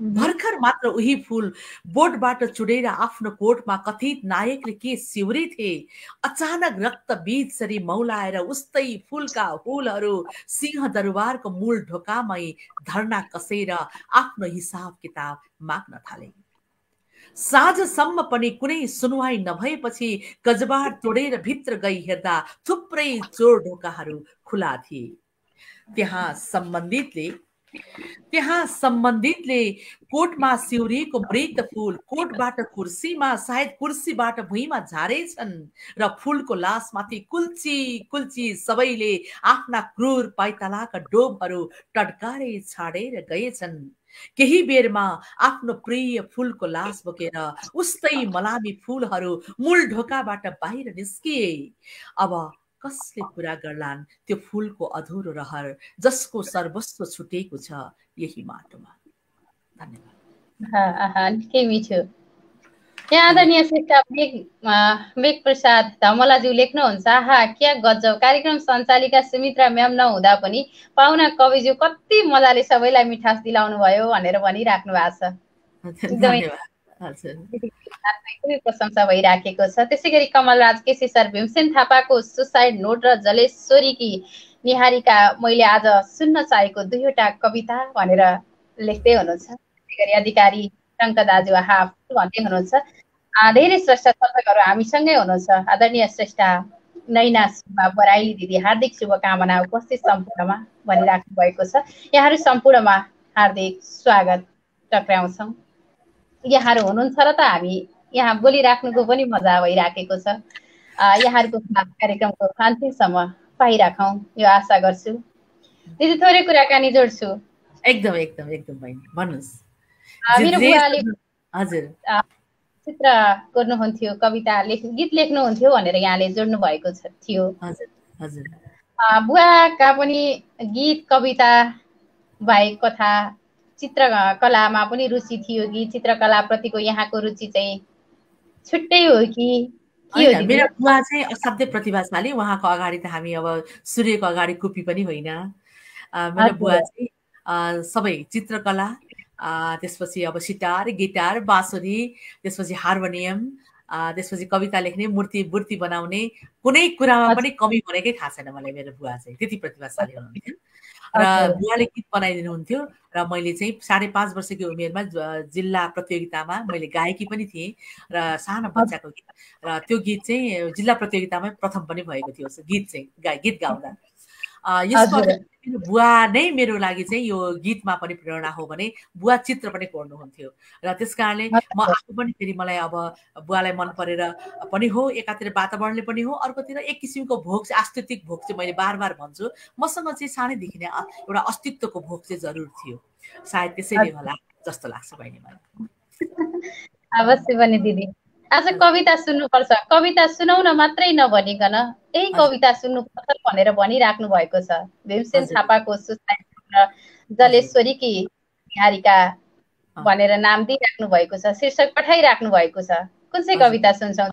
भर्खर मात्र उही फूल बोटबाट चुडेर आफ्नो कोटमा कथित नायकले के सिउरेथे। अचानक रक्त बीजसरी मौलाएर उस्तै फूलका हुलहरू सिंह दरबारको मूल ढोकामै धर्ना कसेर आफ्नो हिसाब किताब माग्न थाले। साँझसम्म पनि कुनै सुनवाई नभएपछि गजबार तोडेर भित्र गई हेर्दा थुप्रै चोर ढोकाहरू खुला थिए। त्यहाँ सम्बन्धितले कोटमा सिउरिएको मृत फूल कोटबाट कुर्सीमा, सायद कुर्सीबाट भुइँमा झारेछन् र फूलको लासमाथि कुल्ची कुल्ची सबैले आफ्ना क्रूर पाइतालाका डोबहरू टड्कारै छाडेर गएछन्। केही बेरमा आफ्नो प्रिय फूलको लास बोकेर उस्तै मलामी फूलहरू मूल ढोकाबाट बाहिर निस्किए। अब कसले पुरा गर्लान् त्यो फूलको अधुरो रहर जसको सर्वस्व छुटेको छ यही माटोमा। धन्यवाद। निकै मिठो। यहाँ आदरणीय श्रेष्ठ मेघ प्रसाद धमलाज्यू लेख्नुहुन्छ, आहा क्या गजब, कार्यक्रम सञ्चालिका सुमित्रा म्याम नहुँदा पनि पाहुना कविज्यू कति मजाले सबैलाई मिठास दिलाउनु भयो भनेर भनिराख्नु भएको छ। एकदमै प्रशंसा भइराखेको छ। त्यसै गरी कमलराज केसी सर, भीमसेन थापाको सुसाइड नोट र जलेश्वरीकी निहारिका मैले आज सुन्न चाहेको दुईवटा कविता भनेर लेख्दै हुनुहुन्छ। त्यसै गरी अधिकारी टङ्क दाजु हाफ भन्दै हुनुहुन्छ। धेरै श्रेष्ठ दर्शकहरू हामीसँगै हुनुहुन्छ। आदरणीय श्रेष्ठ नैना सुब्बा बराइली दिदी, हार्दिक शुभकामना उपस्थित सम्पूर्णमा भनिराख्नु भएको छ। यहाँहरू सम्पूर्णमा हार्दिक स्वागत टक्राउँछौँ। यहाँहरू हुनुहुन्छ र त हामी यहाँ बोलिराख्नुको पनि मजा भइराखेको छ। यहाँहरूको कार्यक्रमको अन्तिमसम्म पाइराखौँ यो आशा गर्छु। दिदी थोरै कुराकानी जोड्छु। एकदम एकदम एकदम भन्नुहोस्। मेरो बुवाले हजुर चित्र गर्नुहुन्थ्यो, कविता गीत लेख्नुहुन्थ्यो भनेर यहाँले जोड्नु भएको थियो। हजुर हजुर। बुवाका पनि गीत कविता बाहेक कथा चित्रकलामा पनि रुचि थियो कि चित्रकलाप्रतिको यहाँको रुचि चाहिँ छुट्टै हो कि? मेरो बुवा चाहिँ असाध्यै प्रतिभाशाली। उहाँको अगाडि त हामी अब सूर्यको अगाडि कुपी पनि होइन। मेरो बुवा चाहिँ सबै चित्रकला, त्यसपछि अब सितार, गिटार, बाँसुरी, त्यसपछि हार्मोनियम, त्यसपछि कविता लेख्ने, मूर्ति बनाउने, कुनै कुरामा पनि कमी भनेकै थाहा छैन मलाई। मेरो बुवा चाहिँ त्यति प्रतिभाशाली हुनुहुन्थ्यो र बुवाले गीत बनाइदिनुहुन्थ्यो र मैले चाहिँ 5.5 वर्षकी उमेरमा जिल्ला प्रतियोगितामा मैले गाएकी पनि थिएँ र सानो बच्चाको गीत, र त्यो गीत चाहिँ जिल्ला प्रतियोगितामै प्रथम पनि भएको थियो। गीत गाउँदा यसको मेरो बुवा नै मेरो लागि चाहिँ यो गीतमा पनि प्रेरणा हो भने बुवा चित्र पनि कोर्नुहुन्थ्यो र त्यस कारणले म आफू पनि फेरि मलाई अब बुवालाई मन परेर पनि हो, एकातिर वातावरणले पनि हो, अर्कोतिर एक किसिमको भोग चाहिँ आस्तित्विक भोग चाहिँ मैले बार भन्छु मसँग चाहिँ सानैदेखि नै एउटा अस्तित्वको भोग चाहिँ जरुर थियो। सायद त्यसैले होला जस्तो लाग्छ बहिनी मलाई। अवश्य पनि दिदी, आज कविता सुन्नुपर्छ, कविता सुनाउन मात्रै नभनिकन यही कविता सुन्नुपर्छ भनेर भनिराख्नु भएको छ। भीमसेन थापाको सुसाइड र जलेश्वरीकी निहारिका भनेर नाम दिइराख्नु भएको छ, शीर्षक पठाइराख्नु भएको छ। कुन चाहिँ कविता सुन्छौँ?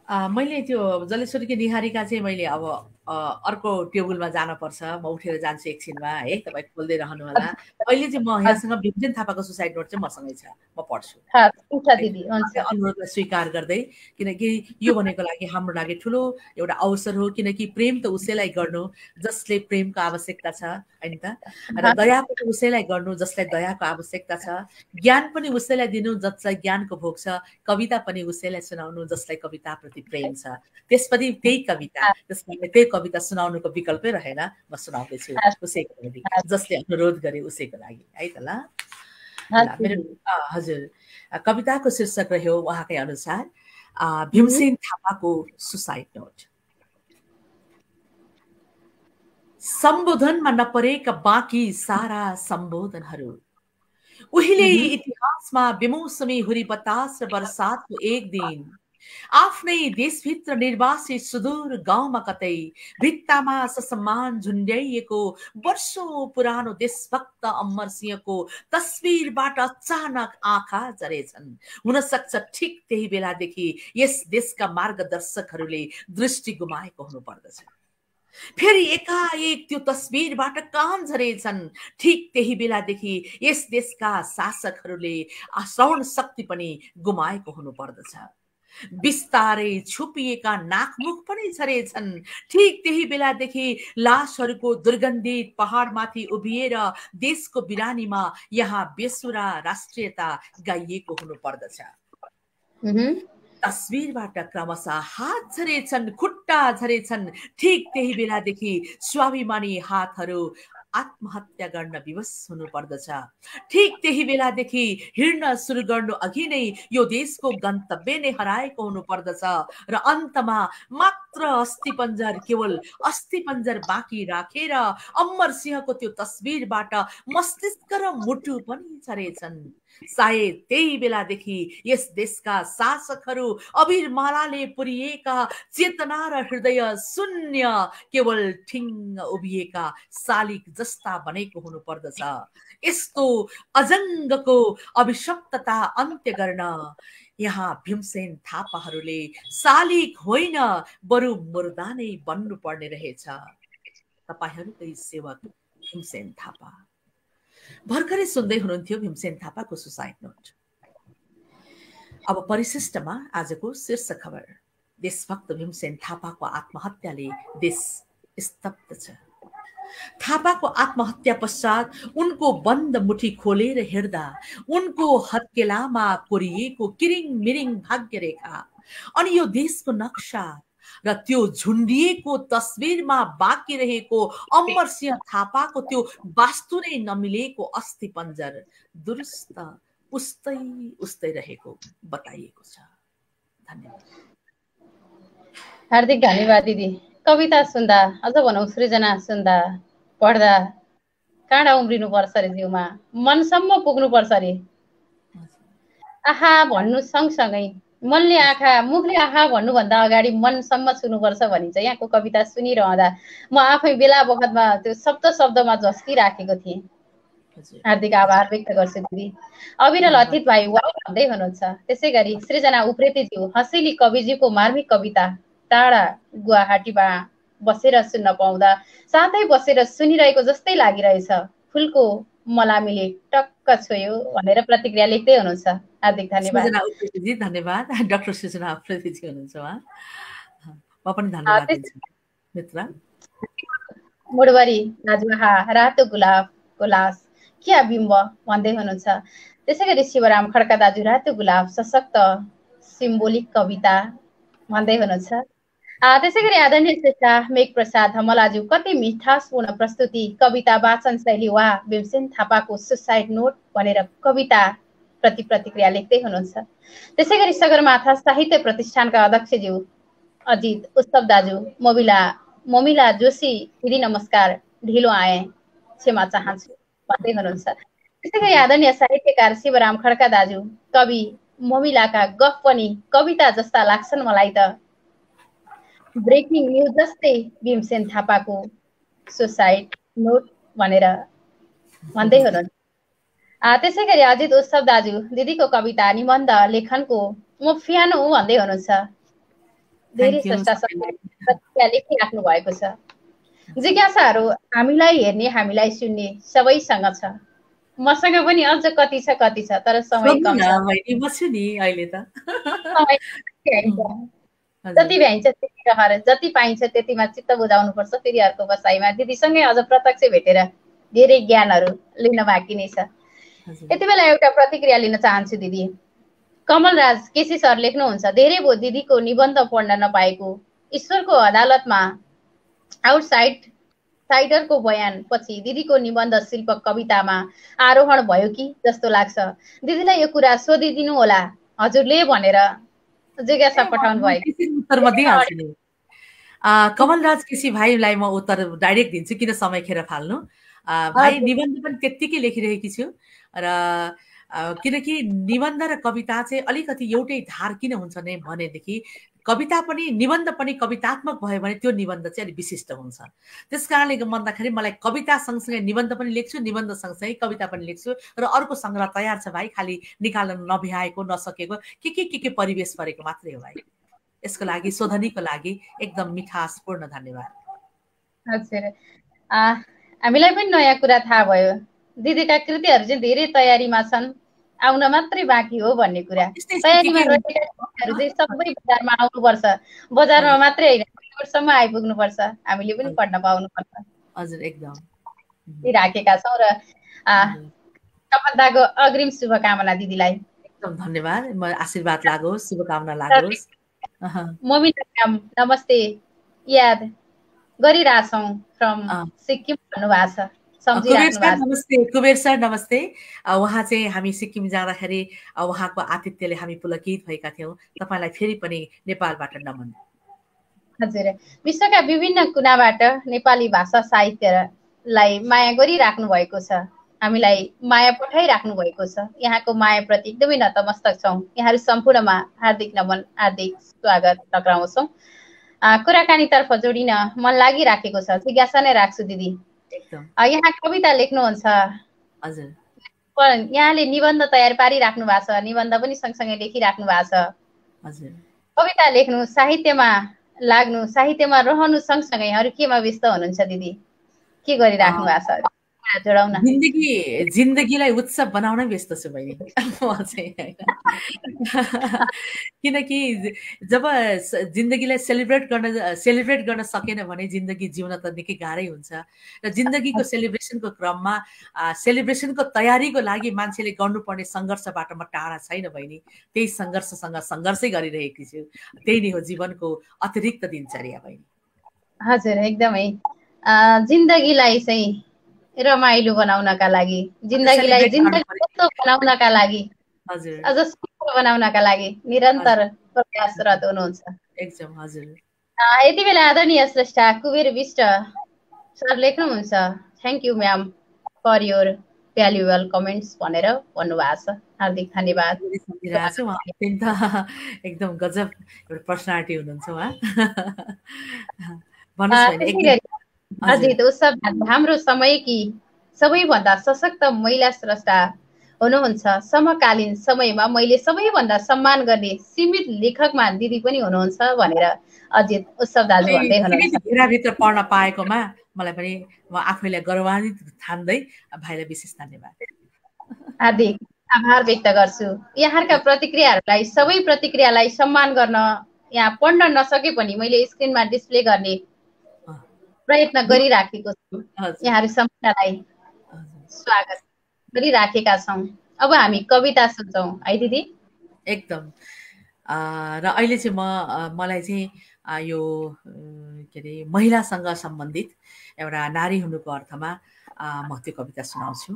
मैले त्यो जलेश्वरीकी निहारिका चाहिँ मैले अब अर्को टेबलमा जानुपर्छ, म उठेर जान्छु एकछिनमा है, तपाईँ खोल्दै रहनु होला। अहिले चाहिँ म यहाँसँग भीमसेन थापाको सुसाइड नोट चाहिँ मसँगै छ, म पढ्छु। अनुरोधलाई स्वीकार गर्दै, किनकि यो भनेको लागि हाम्रो लागि ठुलो एउटा अवसर हो, किनकि प्रेम त उसैलाई गर्नु जसले प्रेमको आवश्यकता छ हैन त, र दया पनि उसैलाई गर्नु जसलाई दयाको आवश्यकता छ, ज्ञान पनि उसैलाई दिनु जसलाई ज्ञानको भोग छ, कविता पनि उसैलाई सुनाउनु जसलाई कविताप्रति प्रेम छ। त्यसपछि त्यही कविता, त्यही कविता सुनाउनुको विकल्पै रहेन, म सुनाउँदैछु उसैको लागि, जसले अनुरोध गरे उसैको लागि है त ल। मेरो हजुर कविताको शीर्षक रह्यो उहाँकै अनुसार भीमसेन थापाको सुसाइड नोट। सम्बोधनमा नपरेका बाँकी सारा सम्बोधनहरू, उहिले इतिहासमा बेमौसमी हुरी बतास र बरसातको एक दिन, आफ्नै देशभित्र निर्वासित सुदूर गाउँमा कतै भित्तामा ससम्मान झुन्ड्याइएको वर्षौं पुरानो देशभक्त अमर सिंहको तस्बिरबाट अचानक आँखा झरेछन्। हुन सक्छ ठिक त्यही बेलादेखि यस देशका मार्गदर्शकहरूले दृष्टि गुमाएको हुनुपर्दछ। फेरि एकाएक त्यो तस्बिरबाट कान झरेछन्। ठिक त्यही बेलादेखि यस देशका शासकहरूले श्रवण शक्ति पनि गुमाएको हुनुपर्दछ। बिस्तारै छुपिएका नाकमुख पनि झरेछन्। ठिक त्यही बेलादेखि लासहरूको दुर्गन्धित पहाडमाथि उभिएर देशको बिरानीमा यहाँ बेसुरा राष्ट्रियता गाइएको हुनुपर्दछ। तस्बिरबाट क्रमशः हात झरेछन्, खुट्टा झरेछन्। ठिक त्यही बेलादेखि स्वाभिमानी हातहरू आत्महत्या गर्न विवश हुनुपर्दछ। ठिक त्यही बेलादेखि हिँड्न सुरु गर्नु अघि नै यो देशको गन्तव्य नै हराएको हुनुपर्दछ र अन्तमा मात्र अस्थिपञ्जर, केवल अस्थिपञ्जर बाँकी राखेर अमर सिंहको त्यो तस्बिरबाट मस्तिष्क र मुटु पनि झरेछन्। सायद त्यही बेलादेखि यस देशका शासकहरू अबिरमालाले पुरिएका चेतना र हृदय शून्य, केवल ठिङ्ग उभिएका शालिक जस्ता बनेको हुनुपर्दछ। यस्तो अजङ्गको अभिशप्तता अन्त्य गर्न यहाँ भीमसेन थापाहरूले शालिक होइन बरु मुर्दा नै बन्नु पर्ने रहेछ। तपाईहरूकै सेवक भीमसेन थापा। भर्खरै सुन्दै हुनुहुन्थ्यो भीमसेन थापाको सुसाइड नोट। अब परिशिष्टमा आजको शीर्ष खबर, देशभक्त भीमसेन थापाको आत्महत्याले देश स्तब्ध छ। थापाको आत्महत्या पश्चात उनको बन्द मुठी खोलेर हेर्दा उनको हत्केलामा कोरिएको किरिङ मिरिङ भाग्य रेखा अनि यो देशको नक्सा र त्यो झुन्डिएको तस्बिरमा बाँकी रहेको अमर सिंह थापाको त्यो वास्तु नै नमिलेको अस्थि पञ्जर दुरुस्त उस्तै उस्तै रहेको बताइएको छ। धन्यवाद। हार्दिक धन्यवाद दिदी। कविता सुन्दा, अझ भनौँ सृजना सुन्दा, पढ्दा काँडा उम्रिनु पर्छ अरे जिउमा, मनसम्म पुग्नु पर्छ अरे। आहा भन्नु सँगसँगै मनले आँखा, मुखले आहा भन्नुभन्दा अगाडि मनसम्म छुनुपर्छ भनिन्छ। यहाँको कविता सुनिरहँदा म आफै बेला बखतमा त्यो शब्दमा झस्किराखेको थिएँ। हार्दिक आभार व्यक्त गर्छु दिदी। अविरल अतीत भाइ वाउ भन्दै हुनुहुन्छ। त्यसै गरी सृजना उप्रेतीज्यू, हँसेली कविज्यूको मार्मिक कविता टाढा गुवाहाटीमा बसेर सुन्न पाउँदा साथै बसेर सुनिरहेको जस्तै लागिरहेछ। फुलको मलामीले टक्क छोयो भनेर प्रतिक्रिया लेख्दै हुनुहुन्छ। हार्दिक धन्यवाद। धन्यवाद। डाक्टर सृजना उप्रेतीजी हुनुहुन्छ उहाँ। म पनि धन्यवाद दिन्छु मित्र। मुडवरी राजवाहा रातो गुलाबको लास क्या बिम्ब भन्दै हुनुहुन्छ। त्यसै गरी शिवराम खड्का दाजु, रातो गुलाब सशक्त सिम्बोलिक कविता भन्दै हुनुहुन्छ। त्यसै गरी आदरणीय श्रेष्ठा मेघ प्रसाद हमलाजु, कति मिठासपूर्ण प्रस्तुति, कविता वाचन शैली वा भीमसेन थापाको सुसाइड नोट भनेर कविता प्रति प्रतिक्रिया लेख्दै हुनुहुन्छ। त्यसै गरी सगरमाथा साहित्य प्रतिष्ठानका अध्यक्षज्यू अजित उत्सव दाजु, मोमिला जोशी दिदी नमस्कार, ढिलो आए क्षमा चाहन्छु भन्दै हुनुहुन्छ। त्यसै गरी आदरणीय साहित्यकार शिवराम खड्का दाजु, कवि मोमिलाका गफ पनि कविता जस्ता लाग्छन् मलाई त, ब्रेकिङ न्युज जस्तै भीमसेन थापाको सुसाइड नोट भनेर भन्दै हुनुहुन्छ। त्यसै गरी अजित उत्सव दाजु, दिदीको कविता निबन्ध लेखनको म फ्यान हुँ भन्दै हुनुहुन्छ। धेरै स्रष्टा प्रतिक्रिया लेखिराख्नु भएको छ। जिज्ञासाहरू हामीलाई हेर्ने हामीलाई सुन्ने सबैसँग छ। मसँग पनि अझ कति छ तर समय कम छ। जति भ्याइन्छ त्यति रहर, जति पाइन्छ त्यतिमा चित्त बुझाउनु पर्छ। फेरि अर्को बसाइमा दिदीसँगै अझ प्रत्यक्ष भेटेर धेरै ज्ञानहरू लिन बाँकी नै छ। यति बेला एउटा प्रतिक्रिया लिन चाहन्छु दिदी। कमलराज केसी सर लेख्नुहुन्छ, धेरै भयो दिदीको निबन्ध पढ्न नपाएको। ईश्वरको अदालतमा आउटसाइडरको बयान पछि दिदीको निबन्ध शिल्प कवितामा आरोहण भयो कि जस्तो लाग्छ। दिदीलाई यो कुरा सोधिदिनु होला हजुरले भनेर जिज्ञासा पठाउनु भएको उत्तर म दिइहाल्छु नि। कमलराज केसी भाइलाई म उत्तर डाइरेक्ट दिन्छु, किन समय खेर फाल्नु। भाइ निबन्ध पनि त्यत्तिकै लेखिरहेकी छु र किनकि निबन्ध र कविता चाहिँ अलिकति एउटै धार किन हुन्छ भनेदेखि कविता पनि निबन्ध पनि कवितात्मक भयो भने त्यो निबन्ध चाहिँ अलिक विशिष्ट हुन्छ। त्यस कारणले भन्दाखेरि मलाई कविता सँगसँगै निबन्ध पनि लेख्छु, निबन्ध सँगसँगै कविता पनि लेख्छु र अर्को सङ्ग्रह तयार छ भाइ, खालि निकाल्न नभ्याएको नसकेको के परिवेश परेको मात्रै हो भाइ। यसको लागि शोधनीको लागि एकदम मिठासपूर्ण धन्यवाद। हजुर, हामीलाई पनि नयाँ कुरा थाहा भयो, दिदीका कृतिहरू चाहिँ धेरै तयारीमा छन्, आउन मात्रै बाँकी हो भन्ने कुरा। तयारीमा रहेका कृतिहरू चाहिँ सबै बजारमा आउनुपर्छ, बजारमा मात्रै होइन निकटसम्म आइपुग्नुपर्छ, हामीले पनि पढ्न पाउनुपर्छ। हजुर, एकदम राखेका छौँ र सफलताको अग्रिम शुभकामना दिदीलाई। एकदम धन्यवाद, म आशीर्वाद लागोस्, शुभकामना लागोस्। मोमिना नमस्ते, याद गरिरहेछौँ फ्रम सिक्किम भन्नुभएको छ। नमस्ते कुबेर सर, नमस्ते। उहाँ चाहिँ हामी सिक्किम जाँदाखेरि उहाँको आतिथ्यले हामी पुलकित भएका थियौँ। तपाईँलाई फेरि पनि नेपालबाट नमन। हजुर, विश्वका विभिन्न कुनाबाट नेपाली भाषा साहित्यलाई माया गरिराख्नु भएको छ, हामीलाई माया पठाइराख्नु भएको छ। यहाँको मायाप्रति एकदमै नतमस्तक छौँ। यहाँहरू सम्पूर्णमा हार्दिक नमन, हार्दिक स्वागत टक्राउँछौँ। कुराकानीतर्फ जोडिन मन लागिराखेको छ, जिज्ञासा नै राख्छु दिदी। यहाँ कविता लेख्नुहुन्छ, हजुर, यहाँले निबन्ध तयार पारिराख्नु भएको छ, निबन्ध पनि सँगसँगै लेखिराख्नु भएको छ। हजुर, कविता लेख्नु, साहित्यमा लाग्नु, साहित्यमा रहनु सँगसँगै अरू केमा व्यस्त हुनुहुन्छ दिदी? के गरिराख्नु भएको छ? जोडाउन। जिन्दगीलाई उत्सव बनाउन व्यस्त छु बहिनी म चाहिँ हैन। किनकि जब जिन्दगीलाई सेलिब्रेट गर्न सकेन भने जिन्दगी जिउन त निकै गाह्रै हुन्छ र जिन्दगीको सेलिब्रेसनको क्रममा सेलिब्रेसनको तयारीको लागि मान्छेले गर्नुपर्ने सङ्घर्षबाट म टाढा छैन बहिनी। त्यही सङ्घर्षसँग सङ्घर्षै गरिरहेकी छु। त्यही नै हो जीवनको अतिरिक्त दिनचर्या बहिनी। हजुर, एकदमै जिन्दगीलाई चाहिँ रमाइलो बनाउनका लागि, जिन्दगीलाई जिन्दगी जस्तो बनाउनका लागि, अझ सुन्दर बनाउनका लागि निरन्तर प्रयासरत हुनुहुन्छ। एकदम हजुर। यति बेला आदरणीय श्रेष्ठ कुबेर विष्ट सर लेख्नुहुन्छ, thank you ma'am for your valuable comments भनेर भन्नुभएको छ। हार्दिक धन्यवाद। एकदम गजब एउटा पर्सनालिटी हुनुहुन्छ उहाँ। अजित उत्सव हाम्रो समयकी सबैभन्दा सशक्त महिला स्रष्टा हुनुहुन्छ। समकालीन समयमा मैले सबैभन्दा सम्मान गर्ने सीमित लेखकमा दिदी पनि हुनुहुन्छ भनेर अजित उत्सव दाजु भन्दै हुनुहुन्छ। भित्र पढ्न पाएकोमा मलाई पनि म आफैलाई गौरवान्वित ठान्दै भाइलाई विशेष धन्यवाद, हार्दिक आभार व्यक्त गर्छु। यहाँका प्रतिक्रियाहरूलाई, सबै प्रतिक्रियालाई सम्मान गर्न यहाँ पढ्न नसके पनि मैले स्क्रिनमा डिस्प्ले गर्ने प्रयत्न गरिराखेको छु। यहाँहरू सम्पूर्णलाई स्वागत गरिराखेका छौँ। अब हामी कविता सुन्छौँ है दिदी। एकदम। र अहिले चाहिँ मलाई चाहिँ यो के अरे महिलासँग सम्बन्धित एउटा नारी हुनुको अर्थमा म त्यो कविता सुनाउँछु।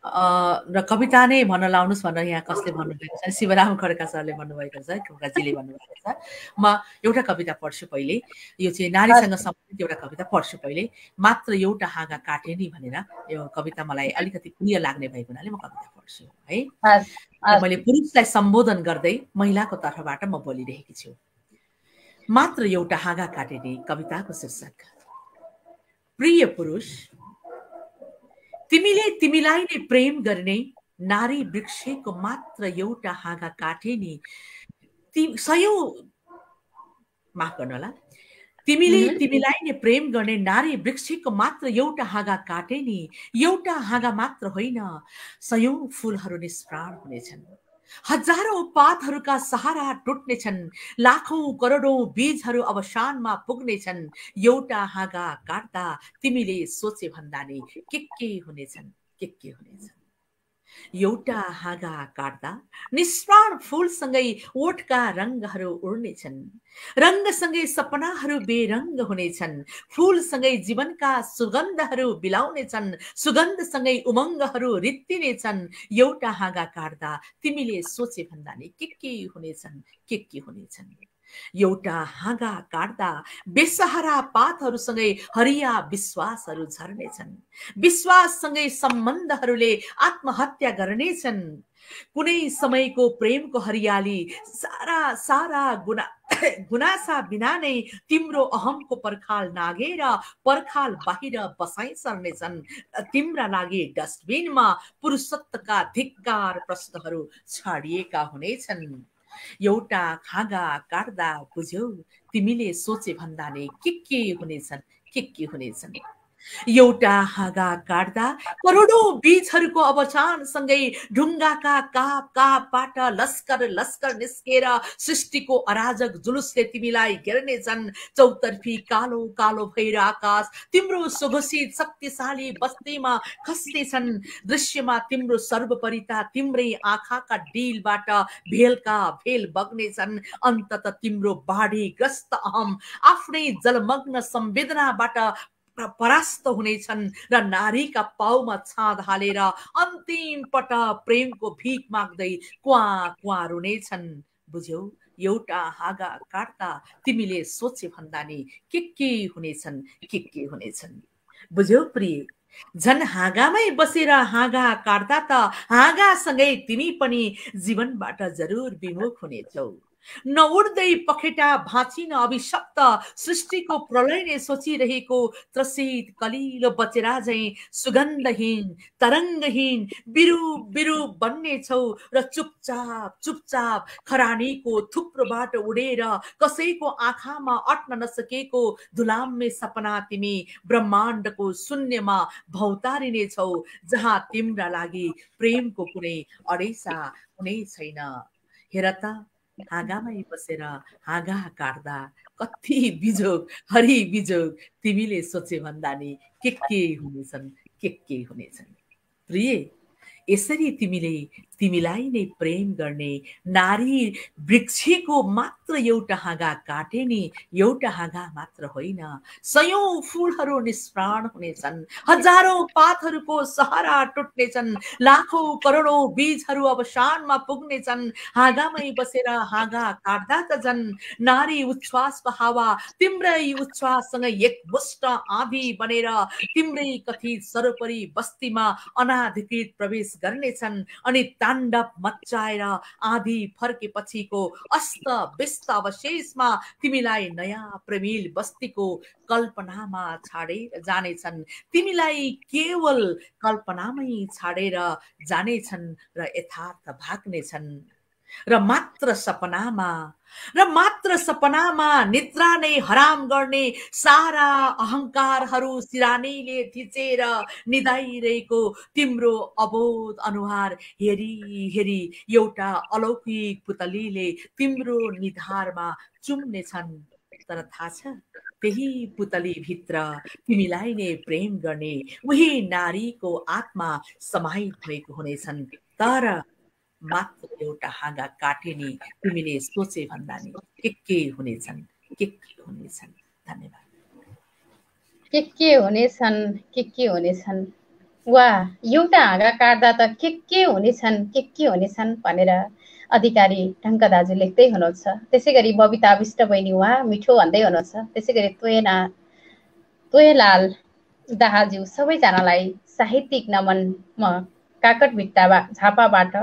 र कविता नै भन्न लाउनुहोस् भनेर यहाँ कसले भन्नुभएको छ, शिवराम खड्का सरले भन्नुभएको छ, खड्काजीले भन्नुभएको छ। म एउटा कविता पढ्छु पहिले। यो चाहिँ नारीसँग सम्बन्धित एउटा कविता पढ्छु पहिले। मात्र एउटा हाँगा काटे नि भनेर यो कविता मलाई अलिकति प्रिय लाग्ने भएको हुनाले म कविता पढ्छु है। मैले पुरुषलाई सम्बोधन गर्दै महिलाको तर्फबाट म बोलिरहेकी छु। मात्र एउटा हाँगा काटे नि, कविताको शीर्षक। प्रिय पुरुष, तिमीले तिमीलाई नै प्रेम गर्ने नारी वृक्षको मात्र एउटा हाँगा काटे नि, सयौं माफ गर्नु होला, तिमीले तिमीलाई नै प्रेम गर्ने नारी वृक्षको मात्र एउटा हाँगा काटे नि, एउटा हाँगा मात्र होइन, सयौं फूलहरू निष्प्राण हुनेछन्, हजारौं पातहरूका सहारा टुट्नेछन्, लाखौं करोडौं बीजहरू अवसानमा पुग्नेछन्। एउटा हाँगा काट्दा तिमीले सोचे भन्दा नि के हुनेछन्, के हुनेछन्। एउटा हाँगा काट्दा निष्प्राण फूलसँगै ओठका रङ्गहरू उड्नेछन्। रङ्गसँगै सपनाहरू बेरङ्ग हुनेछन्। फूलसँगै जीवनका सुगन्धहरू बिलाउनेछन्। सुगन्धसँगै उमङ्गहरू रित्तिनेछन्। एउटा हाँगा काट्दा तिमीले सोचे भन्दा नि के हुनेछन्, के हुनेछन्। एउटा हाँगा काट्दा बेसहारा पातहरूसँगै हरिया विश्वासहरू झर्नेछन्। विश्वाससँगै सम्बन्धहरूले आत्महत्या गर्नेछन्। कुनै समयको प्रेमको हरियाली सारा गुनासा बिना नै तिम्रो अहमको पर्खाल नागेर पर्खाल बाहिर बसाइ सर्नेछन्। तिम्रा लागि डस्टबिनमा पुरुषत्वका धिक्कार प्रश्नहरू छाडिएका हुनेछन्। एउटा हाँगा काट्दा बुझ्यौ तिमीले सोचे भन्दा नै के हुनेछन्, के हुनेछन्। एउटा हाँगा काट्दा करोडौं बीजहरूको अवसानसँगै ढुङ्गाका कापबाट लस्कर निस्केर सृष्टिको अराजक जुलुसले तिमीलाई घेर्नेछन्। चौतर्फी कालो कालो भएर आकाश तिम्रो सुघोषित शक्तिशाली बस्तीमा खस्नेछन्। दृश्यमा तिम्रो सर्वोपरिता तिम्रै आँखाका डिलबाट भेलका भेल बग्नेछन्। अन्तत तिम्रो बाढीग्रस्त अहम आफ्नै जलमग्न संवेदनाबाट परास्त हुनेछन् र नारीका पाउमा छाँद हालेर अन्तिम पटक प्रेमको भीख माग्दै क्वा रुनेछन्। बुझ्यौ एउटा हाँगा काट्दा तिमीले सोचे भन्दा नि के हुनेछन्, के हुनेछन्। बुझ्यौ प्रिय, झन् हाँगामै बसेर हाँगा काट्दा त हाँगासँगै तिमी पनि जीवनबाट जरुर विमुख हुनेछौ। नउड्दै पखेटा भाँचिन अभिशप्त सृष्टिको प्रलय नै सोचिरहेको त्रसित कलिलो बचेरा झैं सुगन्धहीन तरङ्गहीन बिरु बन्ने छौ र चुपचाप खरानीको थुप्रोबाट उडेर कसैको आँखामा अट्न नसकेको धुलाम्मे सपना तिमी ब्रह्माण्डको शून्यमा भौतारिने छौ, जहाँ तिम्रा लागि प्रेमको कुनै अडेसा हुनै छैन। हेर त हाँगामै बसेर हाँगा काट्दा कति बिजोग हरि बिजोग तिमीले सोचे भन्दा नि के हुनेछन्, के हुनेछन्। प्रिय, यसरी तिमीलाई नै प्रेम गर्ने नारी वृक्षको मात्र एउटा हाँगा काटे नि एउटा हाँगा मात्र होइन, सयौं फूलहरू निष्प्राण हुनेछन्। हजारौं पातहरूको सहारा टुट्नेछन्। लाखौं करोडौं बीजहरू अवसानमा पुग्नेछन्। हाँगामै बसेर हाँगा काट्दा त झन् नारी उच्छ्वासको हावा तिम्रै उच्छ्वाससँग एकमुष्ट आँधी बनेर तिम्रै कथित सर्वोपरि बस्तीमा अनाधिकृत प्रवेश गर्नेछन्। अनि ताण्डव मच्चाएर आँधी फर्केपछिको अस्त व्यस्त अवशेषमा तिमीलाई नयाँ प्रमिल बस्तीको कल्पनामा छाडेर जानेछन्। तिमीलाई केवल कल्पनामै छाडेर जानेछन् र यथार्थ भाग्नेछन्। र मात्र सपनामा निद्रा नै हराम गर्ने सारा अहंकारहरू सिरानीले थिचेर निदाइरहेको तिम्रो अबोध अनुहार हेरी एउटा अलौकिक पुतलीले तिम्रो निधारमा चुम्नेछन्। तर थाहा छ, त्यही पुतली भित्र तिमीलाई नै प्रेम गर्ने उही नारीको आत्मा समाहित भएको हुनेछन्। तर मात्र एउटा हाँगा काटे नि तिमीले सोचे भन्दा नि के हुनेछन्, के हुनेछन्। धन्यवाद। के हुनेछन्, के हुनेछन्। वा, एउटा हाँगा काट्दा त के हुनेछन्, के हुनेछन् भनेर अधिकारी ढङ्क दाजु लेख्दै हुनुहुन्छ। त्यसै गरी बबिता विष्ट बहिनी उहाँ मिठो भन्दै हुनुहुन्छ। त्यसै गरी तोयलाल दाहाज्यू सबैजनालाई साहित्यिक नमन म काकट भिट्टा झापाबाट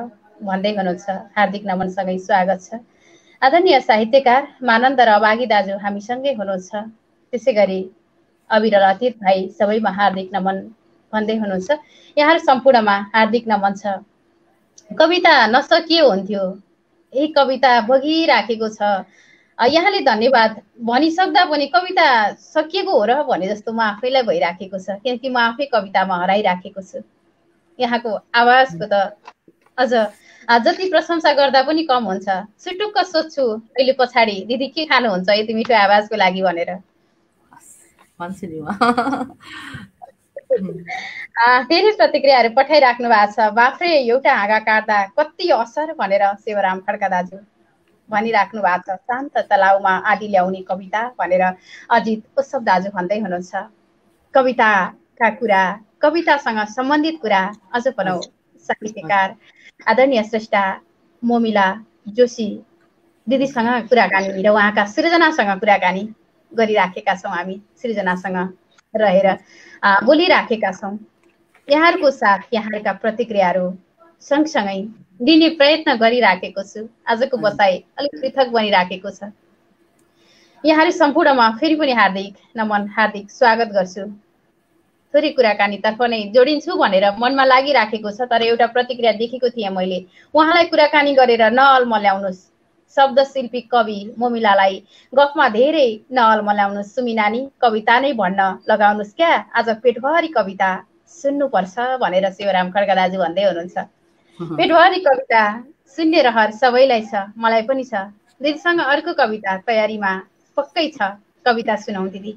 भन्दै हुनुहुन्छ। हार्दिक नमनसँगै स्वागत छ। आदरणीय साहित्यकार मानन्द र अभागी दाजु हामीसँगै हुनुहुन्छ। त्यसै गरी अविरल अतीत भाइ सबैमा हार्दिक नमन भन्दै हुनुहुन्छ। यहाँहरू सम्पूर्णमा हार्दिक नमन छ। कविता नसकिए हुन्थ्यो, यही कविता बगिराखेको छ। यहाँले धन्यवाद भनिसक्दा पनि कविता सकिएको हो र भने जस्तो म आफैलाई भइराखेको छ, किनकि म आफै कवितामा हराइराखेको छु। यहाँको आवाजको त अझ जति प्रशंसा गर्दा पनि कम हुन्छ। सुटुक्क सोध्छु अहिले पछाडि दिदी के खानुहुन्छ यति मिठो आवाजको लागि भनेर। धेरै प्रतिक्रियाहरू पठाइराख्नु भएको छ। बाफ्रे एउटा हाँगा काट्दा कति असर भनेर शिवराम खड्का दाजु भनिराख्नु भएको छ। शान्त तलाउमा आदि ल्याउने कविता भनेर अजित उत्सव दाजु भन्दै हुनुहुन्छ। कविताका कुरा, कवितासँग सम्बन्धित कुरा अझ भनौँ साहित्यकार आदरणीय श्रेष्ठा मोमिला जोशी दिदीसँग कुराकानी र उहाँका सृजनासँग कुराकानी गरिराखेका छौँ। हामी सृजनासँग रहेर बोलिराखेका छौँ। यहाँहरूको साथ, यहाँहरूका प्रतिक्रियाहरू सँगसँगै दिने प्रयत्न गरिराखेको छु। आजको बसाइ अलिक पृथक बनिराखेको छ। यहाँहरू सम्पूर्णमा फेरि पनि हार्दिक नमन, हार्दिक स्वागत गर्छु। थोरै कुराकानीतर्फ नै जोडिन्छु भनेर मनमा लागिराखेको छ, तर एउटा प्रतिक्रिया देखेको थिएँ मैले। उहाँलाई कुराकानी गरेर नअल्मल्याउनुहोस्, शब्दशिल्पी कवि मोमिलालाई गफमा धेरै नअल्मल्याउनुहोस्। सुमी नानी कविता नै भन्न लगाउनुहोस् क्या, आज पेटभरि कविता सुन्नुपर्छ भनेर शिवराम खड्का दाजु भन्दै हुनुहुन्छ। पेटभरि कविता सुन्ने रहर सबैलाई छ, मलाई पनि छ। दिदीसँग अर्को कविता तयारीमा पक्कै छ, कविता सुनाऊ दिदी।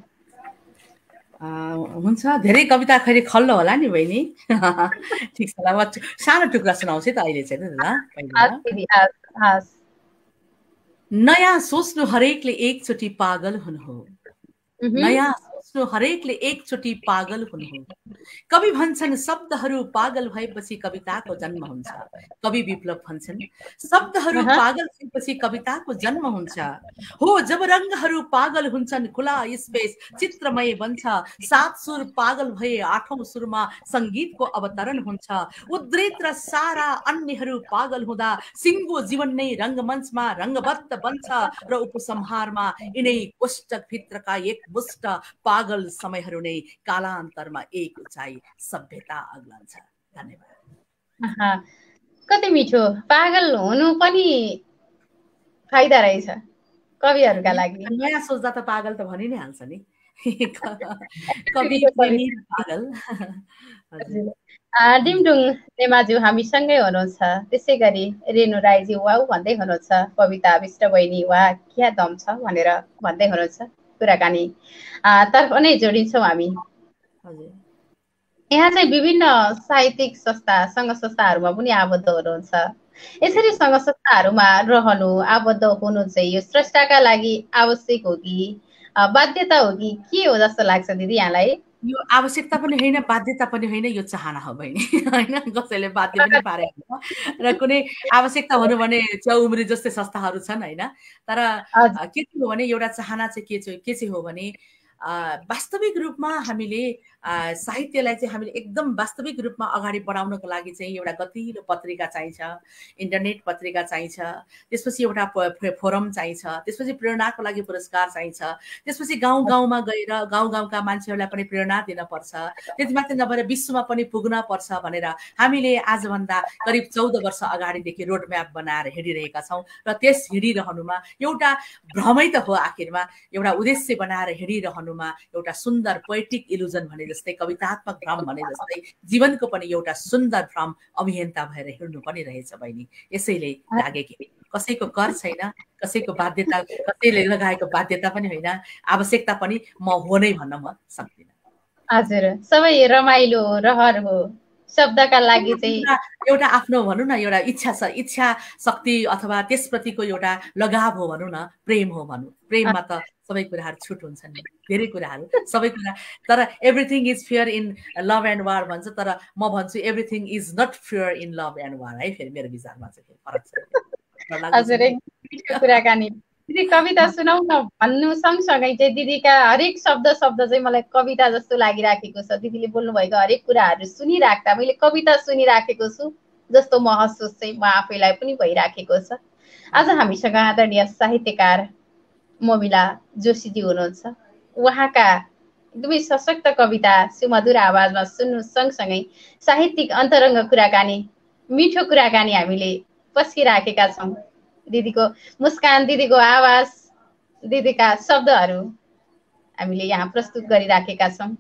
हुन्छ, धेरै कविता खैरी खल्लो होला नि बहिनी। ठिक छ, ल सानो टुक्रा सुनाउँछु त अहिले चाहिँ ल। नयाँ सोच्नु हरेकले एकचोटि पागल हुनु हो, नयाँ सोच्नु हरेकले एकचोटि पागल हुनु हो। कवि भन्छन् शब्दहरू पागल भएपछि कविताको जन्म हुन्छ। कवि विप्लव भन्छन् शब्दहरू पागल भएपछि कविताको जन्म हुन्छ। हो, जब रङ्गहरू पागल हुन्छन् खुला स्पेस चित्रमय बन्छ। सात सुर पागल भए आठौं सुरमा सङ्गीतको अवतरण हुन्छ। उद्रेत र सारा अन्यहरू पागल हुँदा सिङ्गो जीवन नै रङ्गमञ्चमा रङ्गबद्ध बन्छ र उपसंहारमा यिनै कोष्ठभित्रका एक मुष्ट पागल समयहरू नै कालान्तरमा एक उचाइ सभ्यता अग्लन्छ। धन्यवाद। कति मिठो। पागल हुनु पनि फाइदा रहेछ कविहरूका लागि। नयाँ सोच्दा त पागल त भनि नै हाल्छ नि कवि पागल। डिमडुङ नेमाजु हामीसँगै हुनुहुन्छ। त्यसै गरी रेणु राईजी वाउ भन्दै हुनुहुन्छ। कविता विष्ट बहिनी वा क्या दम छ भनेर भन्दै हुनुहुन्छ। कुराकानी तर्फ नै जोडिन्छौँ हामी। यहाँ चाहिँ विभिन्न साहित्यिक संस्था सङ्घ संस्थाहरूमा पनि आबद्ध हुनुहुन्छ। यसरी सङ्घ संस्थाहरूमा रहनु, आबद्ध हुनु चाहिँ यो स्रष्टाका लागि आवश्यक हो कि बाध्यता हो कि के हो जस्तो लाग्छ दिदी यहाँलाई? यो आवश्यकता पनि होइन, बाध्यता पनि होइन, यो चाहना हो बहिनी होइन। कसैले बाध्य पनि पारेको र कुनै आवश्यकता हुनु भने च्याउम्री जस्तै संस्थाहरू छन् होइन। तर के चाहिँ हो भने एउटा चाहना चाहिँ के चाहिँ हो भने वास्तविक रूपमा हामीले साहित्यलाई चाहिँ हामीले एकदम वास्तविक रूपमा अगाडि बढाउनको लागि चाहिँ एउटा गतिलो पत्रिका चाहिन्छ, इन्टरनेट पत्रिका चाहिन्छ, त्यसपछि एउटा फोरम चाहिन्छ, त्यसपछि प्रेरणाको लागि पुरस्कार चाहिन्छ, त्यसपछि गाउँ गाउँमा गएर गाउँ गाउँका मान्छेहरूलाई पनि प्रेरणा दिनपर्छ, त्यति मात्रै नभएर विश्वमा पनि पुग्न पर्छ भनेर हामीले आजभन्दा करिब 14 वर्ष अगाडिदेखि रोड म्याप बनाएर हिँडिरहेका छौँ। र त्यस हिँडिरहनुमा एउटा भ्रमै त हो, आखिरमा एउटा उद्देश्य बनाएर हिँडिरहनुमा एउटा सुन्दर पोएटिक इल्युजन भने जस्तै, कवितात्मक भ्रम भने जस्तै जीवनको पनि एउटा सुन्दर भ्रम अभियन्ता भएर हिँड्नु पनि रहेछ बहिनी। यसैले लागे कि कसैको कर छैन, कसैको बाध्यता, कसैले लगाएको बाध्यता पनि होइन, आवश्यकता पनि म हो नै भन्न म सक्दिनँ। हजुर, सबै रमाइलो रहर हो। शब्दका लागि चाहिँ एउटा आफ्नो भनौँ न एउटा इच्छा शक्ति अथवा त्यसप्रतिको एउटा लगाव हो भनौँ न, प्रेम हो भनौँ। प्रेममा त सबै कुराहरू छुट हुन्छन् नि, धेरै कुराहरू सबै कुरा। तर everything is fair in love and war भन्छ, तर म भन्छु everything is not fair in love and war है। फेरि मेरो विचारमा चाहिँ फरक छ। हजुर, कुराकानी दिदी कविता सुनाउ न भन्नु सँगसँगै चाहिँ दिदीका हरेक शब्द चाहिँ मलाई कविता जस्तो लागिराखेको छ। दिदीले बोल्नुभएको हरेक कुराहरू सुनिराख्दा मैले कविता सुनिराखेको छु जस्तो महसुस चाहिँ म आफैलाई पनि भइराखेको छ। आज हामीसँग आदरणीय साहित्यकार मोमिला जोशीजी हुनुहुन्छ। उहाँका एकदमै सशक्त कविता सुमधुर आवाजमा सुन्नु सँगसँगै साहित्यिक अन्तरङ्ग कुराकानी, मिठो कुराकानी हामीले पस्किराखेका छौँ। दिदीको मुस्कान, दिदीको आवाज, दिदीका शब्दहरू हामीले यहाँ प्रस्तुत गरिराखेका छौँ।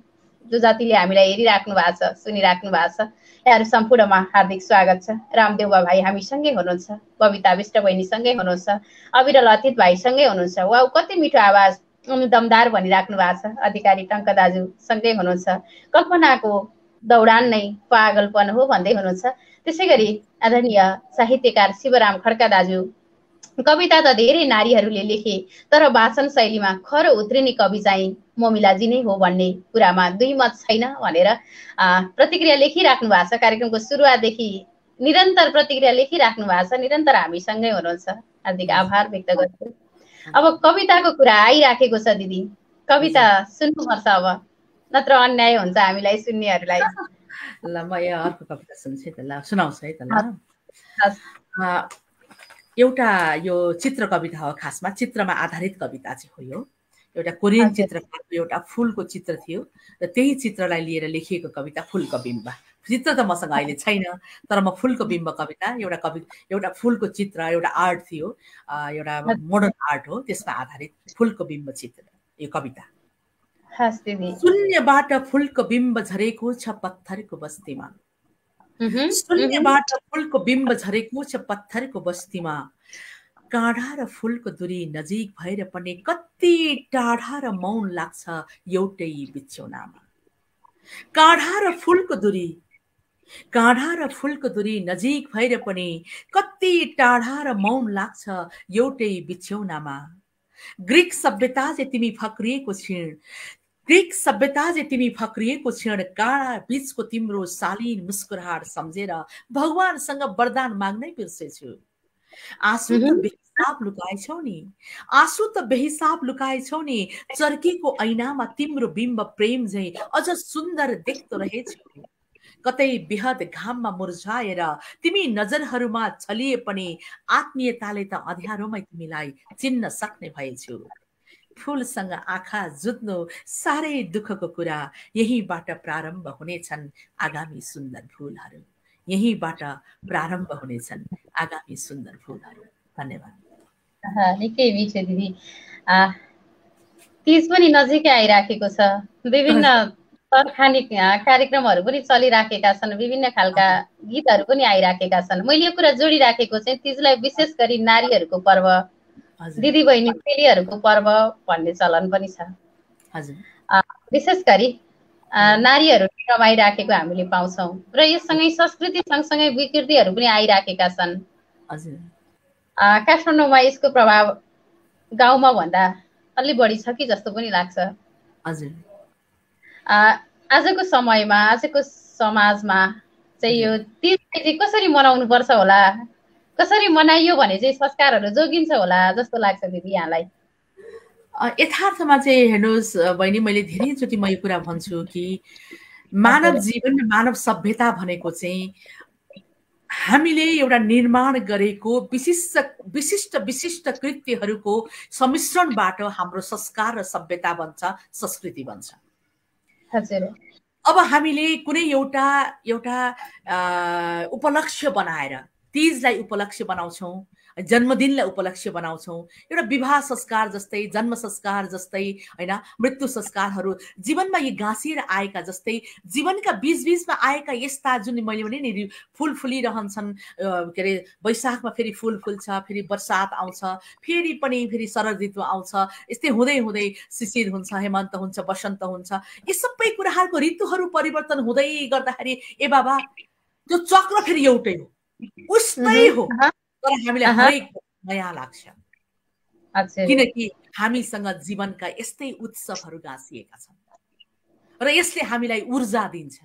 जो जातिले हामीलाई हेरिराख्नु भएको छ, सुनिराख्नु भएको छ, यहाँहरू सम्पूर्णमा हार्दिक स्वागत छ। रामदेउबा भाइ हामीसँगै हुनुहुन्छ, बबिता विष्ट बहिनीसँगै हुनुहुन्छ, अविरल अतीत भाइसँगै हुनुहुन्छ। वाउ, कति मिठो आवाज दमदार भनिराख्नु भएको छ। अधिकारी टङ्क दाजु सँगै हुनुहुन्छ। कल्पनाको दौडान नै पागलपन हो भन्दै हुनुहुन्छ। त्यसै गरी आदरणीय साहित्यकार शिवराम खड्का दाजु, कविता त धेरै नारीहरूले लेखे, तर वाचन शैलीमा खरो उत्रिने कवि चाहिँ ममिलाजी नै हो भन्ने कुरामा दुई मत छैन भनेर प्रतिक्रिया लेखिराख्नु भएको छ। कार्यक्रमको सुरुवातदेखि निरन्तर प्रतिक्रिया लेखिराख्नु भएको छ। निरन्तर हामीसँगै हुनुहुन्छ। हार्दिक आभार व्यक्त गर्छु। अब कविताको कुरा आइराखेको छ दिदी, कविता सुन्नुपर्छ अब, नत्र अन्याय हुन्छ हामीलाई सुन्नेहरूलाई। ल म यो अर्को कविता सुन्छु त, ल सुनाउँछु है त। ल एउटा यो चित्र कविता हो, खासमा चित्रमा आधारित कविता चाहिँ हो। यो एउटा कोरियन चित्रकारको एउटा फुलको चित्र थियो र त्यही चित्रलाई लिएर लेखिएको कविता फुलको बिम्ब। चित्र त मसँग अहिले छैन, तर म फुलको बिम्ब कविता, एउटा फुलको चित्र, एउटा आर्ट थियो, एउटा मोडर्न आर्ट हो, त्यसमा आधारित फुलको बिम्ब चित्र यो कविता। शून्यबाट फुलको बिम्ब झरेको छ पत्थरको बस्तीमा, शून्यबाट फुलको बिम्ब झरेको छ पत्थरको बस्तीमा, काँढा र फुलको दूरी नजिक भएर पनि कति टाढा र मौन लाग्छ एउटै बिछ्यौनामा। काँढा र फुलको दूरी नजिक भएर पनि कति टाढा र मौन लाग्छ एउटै बिछ्यौनामा। ग्रीक सभ्यता जे तिमी फक्रिएको क्षण काँडा बीचको तिम्रो शालीन मुस्कुराहट सम्झेर भगवानसँग वरदान माग्नै बिर्सेछु। आँसु त बेहिसाब लुकाएछौ नि, चर्केको ऐनामा तिम्रो बिम्ब प्रेम झै अझ सुन्दर देख्दो रहेछु। कतै बिहद घाममा मुर्झाएर तिमी नजरहरूमा छलिए पनि आत्मीयताले त अँध्यारोमै तिमीलाई चिन्न सक्ने भएछु। फूलसँग आँखा जुत्नु साह्रै दुःखको कुरा, यहीबाट प्रारम्भ हुनेछन् आगामी सुन्दर फूलहरू, यहीबाट प्रारम्भ हुनेछन् आगामी सुन्दर फूलहरू। धन्यवाद। निकै मिठो दिदी। तीज पनि नजिकै आइराखेको छ, विभिन्न तरखानी कार्यक्रमहरू पनि चलिराखेका छन्, विभिन्न खालका गीतहरू पनि आइराखेका छन्। मैले यो कुरा जोडिराखेको चाहिँ तीजलाई विशेष गरी नारीहरूको पर्व, दिदी बहिनी चेलीहरूको पर्व भन्ने चलन पनि छ। विशेष गरी नारीहरू रमाइराखेको हामीले पाउँछौँ र यससँगै संस्कृति सँगसँगै विकृतिहरू पनि आइराखेका छन्। काठमाडौँमा यसको प्रभाव गाउँमा भन्दा अलि बढी छ कि जस्तो पनि लाग्छ। आजको समयमा, आजको समाजमा चाहिँ यो तीज चाहिँ कसरी मनाउनु पर्छ होला, कसरी मनाइयो भने चाहिँ संस्कारहरू जोगिन्छ होला जस्तो लाग्छ दिदी यहाँलाई? यथार्थमा चाहिँ हेर्नुहोस् बहिनी, मैले धेरैचोटि म यो कुरा भन्छु कि मानव जीवन, मानव सभ्यता भनेको चाहिँ हामीले एउटा निर्माण गरेको विशिष्ट कृत्यहरूको सम्मिश्रणबाट हाम्रो संस्कार र सभ्यता बन्छ, संस्कृति बन्छ। अब हामीले कुनै एउटा उपलक्ष्य बनाएर तीजलाई उपलक्ष्य बनाउँछौँ, जन्मदिनलाई उपलक्ष्य बनाउँछौँ, एउटा विवाह संस्कार जस्तै, जन्म संस्कार जस्तै, हैन, मृत्यु संस्कारहरू जीवनमा यी गाँसिएर आएका जस्तै जीवनका बीचबीचमा आएका यस्ता जुन मैले भने नि फुल फुलिरहन्छन्, के अरे वैशाखमा फेरि फुल फुल्छ, फेरि बर्सात आउँछ, फेरि शरद ऋतु आउँछ, यस्तै हुँदै हुँदै शिशिर हुन्छ, हेमन्त हुन्छ, बसन्त हुन्छ। यी सबै कुराहरूको ऋतुहरू परिवर्तन हुँदै गर्दाखेरि ए बाबा त्यो चक्र फेरि एउटै हो, उस्तै हो, तर हामीलाई हरेक नयाँ लाग्छ, किनकि हामीसँग जीवनका यस्तै उत्सवहरू गाँसिएका छन् र यसले हामीलाई ऊर्जा दिन्छ।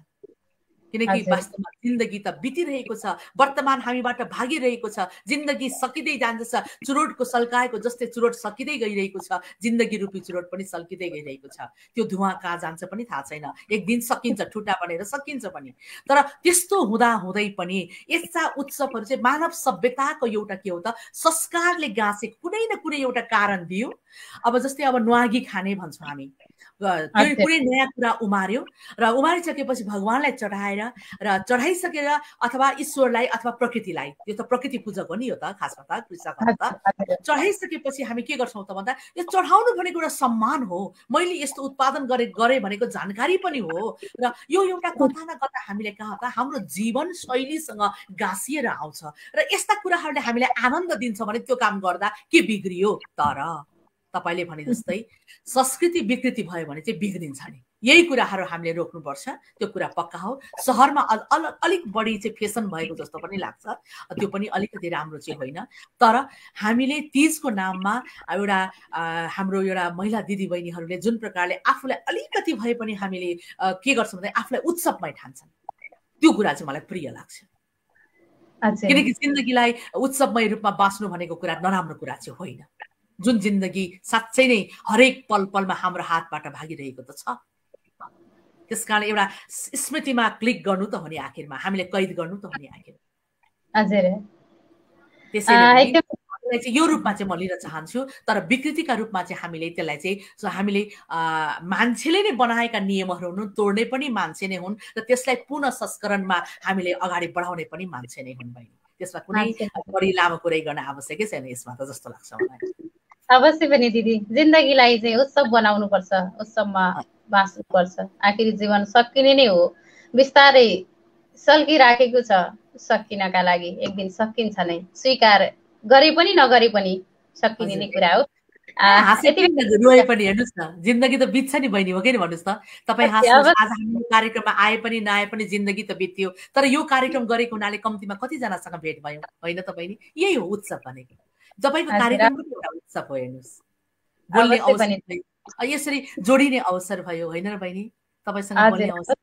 किनकि वास्तवमा जिन्दगी त बितिरहेको छ, वर्तमान हामीबाट भागिरहेको छ, जिन्दगी सकिँदै जान्छ, चुरोटको सल्काएको जस्तै चुरोट सकिँदै गइरहेको छ, जिन्दगी रूपी चुरोट पनि सल्किँदै गइरहेको छ। त्यो धुवा कहाँ जान्छ पनि थाहा छैन, एक दिन सकिन्छ, ठुटा बनेर सकिन्छ पनि। तर त्यस्तो हुँदा हुँदै पनि यस्ता उत्सवहरू चाहिँ मानव सभ्यताको एउटा के हो त, संस्कारले गाँसेको कुनै न कुनै एउटा कारण दियो। अब जस्तै अब न्वागी खाने भन्छौँ हामी, कुनै नयाँ कुरा उमार्यो र उमारिसकेपछि भगवानलाई चढाएर र चढाइसकेर अथवा ईश्वरलाई अथवा प्रकृतिलाई, यो त प्रकृति पूजक हो नि, यो त खासमा त कृषकहरू त चढाइसकेपछि हामी के गर्छौँ त भन्दा यो चढाउनु भनेको एउटा सम्मान हो, मैले यस्तो उत्पादन गरेँ भनेको जानकारी पनि हो र यो एउटा कथा न कथा हामीले कहाँ त हाम्रो जीवन शैलीसँग गाँसिएर आउँछ र यस्ता कुराहरूले हामीलाई आनन्द दिन्छ भने त्यो काम गर्दा के बिग्रियो। तर तपाईले भने जस्तै संस्कृति विकृति भयो भने चाहिँ बिग्रिन्छ नि। यही कुराहरू हामीले रोक्नुपर्छ, त्यो कुरा पक्का हो। सहरमा अलिक बढी चाहिँ फेसन भएको जस्तो पनि लाग्छ, त्यो पनि अलिकति राम्रो चाहिँ होइन। तर हामीले तीजको नाममा एउटा हाम्रो एउटा महिला दिदीबहिनीहरूले जुन प्रकारले आफूलाई अलिकति भए पनि हामीले के गर्छौँ भने आफूलाई उत्सवमय ठान्छन्, त्यो कुरा चाहिँ मलाई प्रिय लाग्छ। किनकि जिन्दगीलाई उत्सवमय रूपमा बाँच्नु भनेको कुरा नराम्रो कुरा चाहिँ होइन। जुन जिन्दगी साँच्चै नै हरेक पल पलमा हाम्रो हातबाट भागिरहेको त छ। त्यसकारण एउटा स्मृतिमा क्लिक गर्नु त हो नि आखिरमा, हामीले कैद गर्नु त हो नि आखिरमा। हजुर, त्यसैले चाहिँ यो रूपमा चाहिँ म लिन चाहन्छु। तर विकृतिका रूपमा चाहिँ हामीले त्यसलाई चाहिँ हामीले मान्छेले नै बनाएका नियमहरू हुन्, तोड्ने पनि मान्छे नै हुन् र त्यसलाई पुनः संस्करणमा हामीले अगाडि बढाउने पनि मान्छे नै हुन् बहिनी। त्यसमा कुनै बढी लामो कुरै गर्न आवश्यकै छैन यसमा त जस्तो लाग्छ मलाई। अवश्य पनि दिदी, जिन्दगीलाई चाहिँ उत्सव बनाउनु पर्छ, उत्सवमा बाँच्नु पर्छ। आखिर जीवन सकिने नै हो, बिस्तारै सल्किराखेको छ सकिनका लागि, एक दिन सकिन्छ नै, स्वीकार गरे पनि नगरे पनि सकिने नै कुरा हो। रोए पनि हेर्नुहोस् न, जिन्दगी त बित्छ नि बहिनी, हो कि भन्नुहोस् त। तपाईँ हाँस्नुहोस्, आज हाम्रो कार्यक्रममा आए पनि नआए पनि जिन्दगी त बित्यो। तर यो कार्यक्रम गरेको हुनाले कम्तीमा कतिजनासँग भेट भयो होइन त बहिनी? यही हो उत्सव भनेको। तपाईँको कार्यक्रम पनि एउटा उत्सव हो। हेर्नुहोस्, बोल्ने अवसर, यसरी जोडिने अवसर भयो होइन र बहिनी? तपाईसँग बोल्ने अवसर,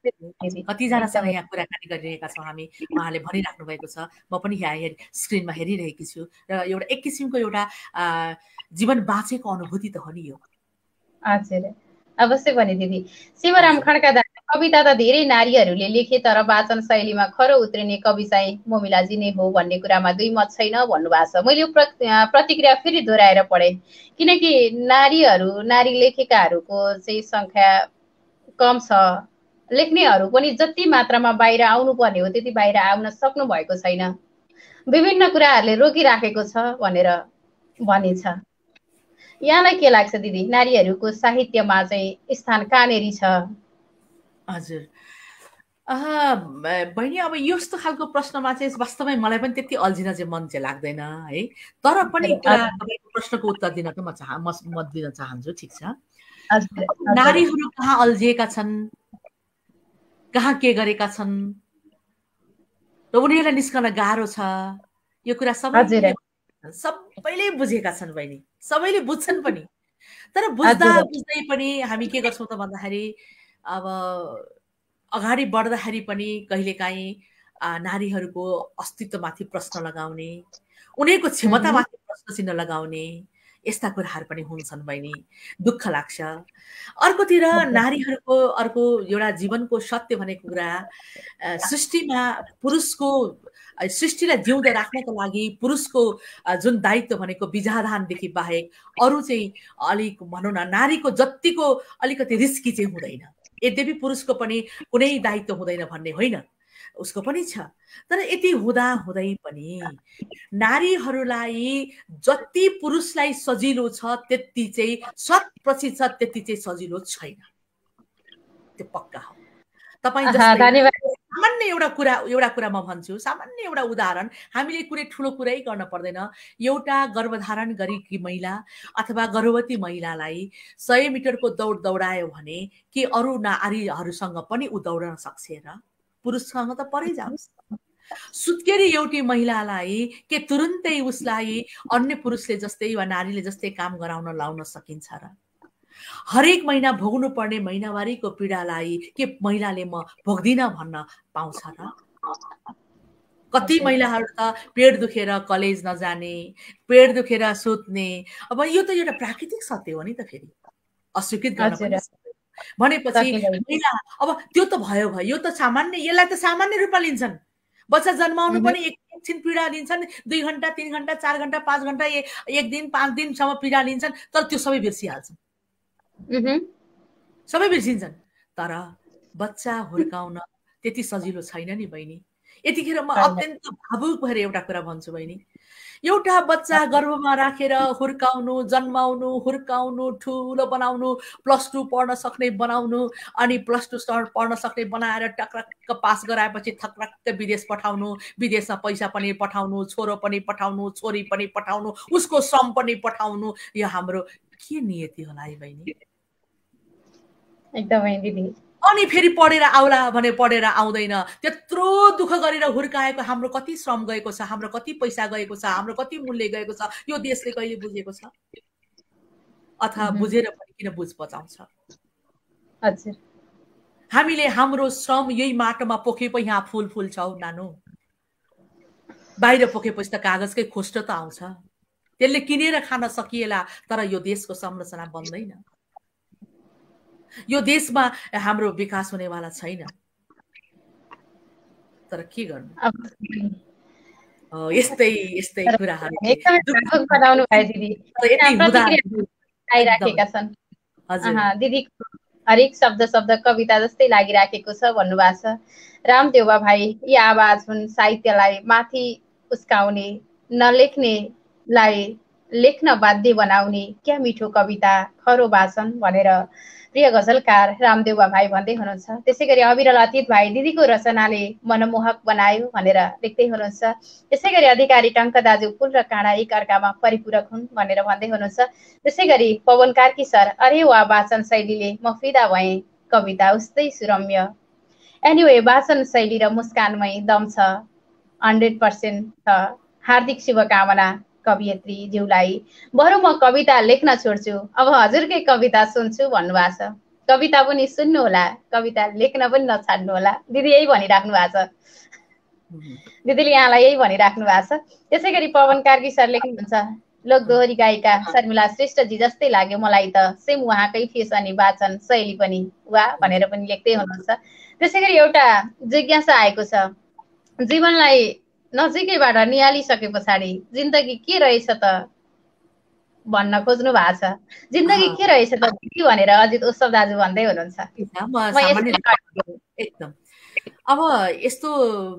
कतिजनासँग यहाँ कुराकानी गरिरहेका छौँ हामी, उहाँले भनिराख्नु भएको छ। म पनि यहाँ स्क्रिनमा हेरिरहेकी छु र एउटा एक किसिमको एउटा जीवन बाँचेको अनुभूति त हो नि यो। हजुर, अवश्य पनि दिदी। शिवराम खड्का कविता त धेरै नारीहरूले लेखे, तर वाचन शैलीमा खरो उत्रिने कवि चाहिँ मोमिलाजी नै हो भन्ने कुरामा दुई मत छैन भन्नुभएको छ। मैले यो प्रतिक्रिया फेरि दोहोऱ्याएर पढेँ, किनकि नारी लेखेकाहरूको चाहिँ सङ्ख्या कम छ, लेख्नेहरू पनि जति मात्रामा बाहिर आउनु पर्ने हो त्यति बाहिर आउन सक्नु भएको छैन, विभिन्न कुराहरूले रोकिराखेको छ भनेर भनिन्छ। यहाँलाई के लाग्छ दिदी, नारीहरूको साहित्यमा चाहिँ स्थान कहाँनेरि छ? हजुर बहिनी, अब यस्तो खालको प्रश्नमा चाहिँ वास्तवमै मलाई पनि त्यति अल्झिन चाहिँ मन चाहिँ लाग्दैन है। तर पनि तपाईँको प्रश्नको उत्तर दिन त म दिन चाहन्छु। ठिक छ, नारीहरू कहाँ अल्झिएका छन्, कहाँ के गरेका छन् र उनीहरूलाई निस्कन गाह्रो छ, यो कुरा सबैले बुझेका छन् बहिनी, सबैले बुझ्छन् पनि। तर बुझ्दै पनि हामी के गर्छौँ त भन्दाखेरि अब अगाडि बढ्दाखेरि पनि कहिलेकाहीँ नारीहरूको अस्तित्वमाथि प्रश्न लगाउने, उनीहरूको क्षमतामाथि प्रश्न चिन्ह लगाउने यस्ता कुराहरू पनि हुन्छन् बहिनी, दुःख लाग्छ। अर्कोतिर नारीहरूको अर्को एउटा जीवनको सत्य भनेको कुरा, सृष्टिमा पुरुषको सृष्टिलाई जिउँदै राख्नको लागि पुरुषको जुन दायित्व भनेको बिजाधानदेखि बाहेक अरू चाहिँ अलिक भनौँ न नारीको जतिको अलिकति रिस्की चाहिँ हुँदैन। यद्यपि पुरुषको पनि कुनै दायित्व हुँदैन भन्ने होइन, उसको पनि छ। तर यति हुँदा हुँदै पनि नारीहरूलाई जति पुरुषलाई सजिलो छ त्यति चाहिँ 100% त्यति चाहिँ सजिलो छैन, त्यो पक्का हो। तपाईँ सामान्य एउटा कुरा म भन्छु, सामान्य एउटा उदाहरण, हामीले कुनै ठुलो कुरै गर्न पर्दैन। एउटा गर्भधारण गरेकी महिला अथवा गर्भवती महिलालाई 100 मिटरको दौड दौडायो भने के अरू नारीहरूसँग पनि ऊ दौड्न सक्छ र? पुरुषसँग त परै जाओस्। सुत्केरी एउटी महिलालाई के तुरुन्तै उसलाई अन्य पुरुषले जस्तै वा नारीले जस्तै काम गराउन लाउन सकिन्छ र? हरेक महिना भोग्नु पर्ने महिनावारीको पीडालाई के महिलाले म भोग्दिन भन्न पाउँछ र? कति महिलाहरू त पेट दुखेर कलेज नजाने, पेट दुखेर सुत्ने, अब यो त एउटा प्राकृतिक सत्य हो नि त। फेरि अस्वीकृत गर्न भनेपछि महिला अब त्यो त भयो, यो त सामान्य, यसलाई त सामान्य रूपमा लिन्छन्। बच्चा जन्माउनु पनि एकछिन पीडा लिन्छन्, 2 घण्टा 3 घण्टा 4 घण्टा 5 घण्टा 1 दिन 5 दिनसम्म पीडा लिन्छन्, तर त्यो सबै बिर्सिहाल्छन्, सबै बिर्सिन्छन्। तर बच्चा हुर्काउन त्यति सजिलो छैन नि बहिनी। यतिखेर म अत्यन्त भावुक भएर एउटा कुरा भन्छु बहिनी, एउटा बच्चा गर्भमा राखेर हुर्काउनु, जन्माउनु, हुर्काउनु, ठुलो बनाउनु, +2 पढ्न सक्ने बनाउनु, अनि +2 पढ्न सक्ने बनाएर टक्रक्क पास गराएपछि थक्रक्क विदेश पठाउनु, विदेशमा पैसा पनि पठाउनु, छोरो पनि पठाउनु, छोरी पनि पठाउनु, उसको श्रम पनि पठाउनु, यो हाम्रो के नियति होला है बहिनी? एकदमै दिदी। अनि फेरि पढेर आउला भने पढेर आउँदैन, त्यत्रो दुःख गरेर हुर्काएको हाम्रो कति श्रम गएको छ, हाम्रो कति पैसा गएको छ, हाम्रो कति मूल्य गएको छ, यो देशले कहिले बुझेको छ? अथवा बुझेर पनि किन बुझ बचाउँछ? हजुर, हामीले हाम्रो श्रम यही माटोमा पोखे पो यहाँ फुल फुल्छौ नानु। बाहिर पोखेपछि त कागजकै खोस्टो त आउँछ, त्यसले किनेर खान सकिएला, तर यो देशको संरचना बन्दैन। यो देशमा हाम्रो विकास हुनेवाला छैन। तर के गर्नु, यस्तै यस्तै कुराहरू बनाउनु भयो दिदी। आइराखेका छन् दिदी, हरेक शब्द कविता जस्तै लागिराखेको छ भन्नुभएको छ। रामदेवा भाइ, यी आवाज हुन् साहित्यलाई माथि उस्काउने, नलेख्नेलाई लेख्न बाध्य बनाउने, क्या मिठो कविता, खरो वाचन भनेर प्रिय गजलकार रामदेवा भाइ भन्दै हुनुहुन्छ। त्यसै गरी अविरल अतीत भाइ, दिदीको रचनाले मनमोहक बनायो भनेर लेख्दै हुनुहुन्छ। त्यसै गरी अधिकारी टङ्क दाजु, फुल र काँडा एक अर्कामा परिपूरक हुन् भनेर भन्दै हुनुहुन्छ। त्यसै गरी पवन कार्की सर, अरे वा वाचन शैलीले म फिदा भएँ, कविता उस्तै सुरम्य। एनिवे, वाचन शैली र मुस्कानमै दम छ, 100% छ। हार्दिक शुभकामना कवियत्री ज्यूलाई। बरु म कविता लेख्न छोड्छु, अब हजुरकै कविता सुन्छु भन्नुभएको छ। कविता पनि सुन्नु होला, कविता लेख्न पनि नछाड्नु होला, दिदी यही भनिराख्नु भएको छ। दिदीले यहाँलाई यही भनिराख्नु भएको छ। त्यसै गरी पवन कार्की सर लेख्नुहुन्छ, लोकदोहोरी गायिका शर्मिला श्रेष्ठजी जस्तै लाग्यो मलाई त, सेम उहाँकै फेस अनि वाचन शैली पनि वा भनेर पनि लेख्दै हुनुहुन्छ। त्यसै गरी एउटा जिज्ञासा आएको छ, जीवनलाई नजिकैबाट निहालिसके पछाडि जिन्दगी के रहेछ त भन्न खोज्नु भएको छ। जिन्दगी के रहेछ त भनेर अजित उत्सव दाजु भन्दै हुनुहुन्छ। एकदम अब यस्तो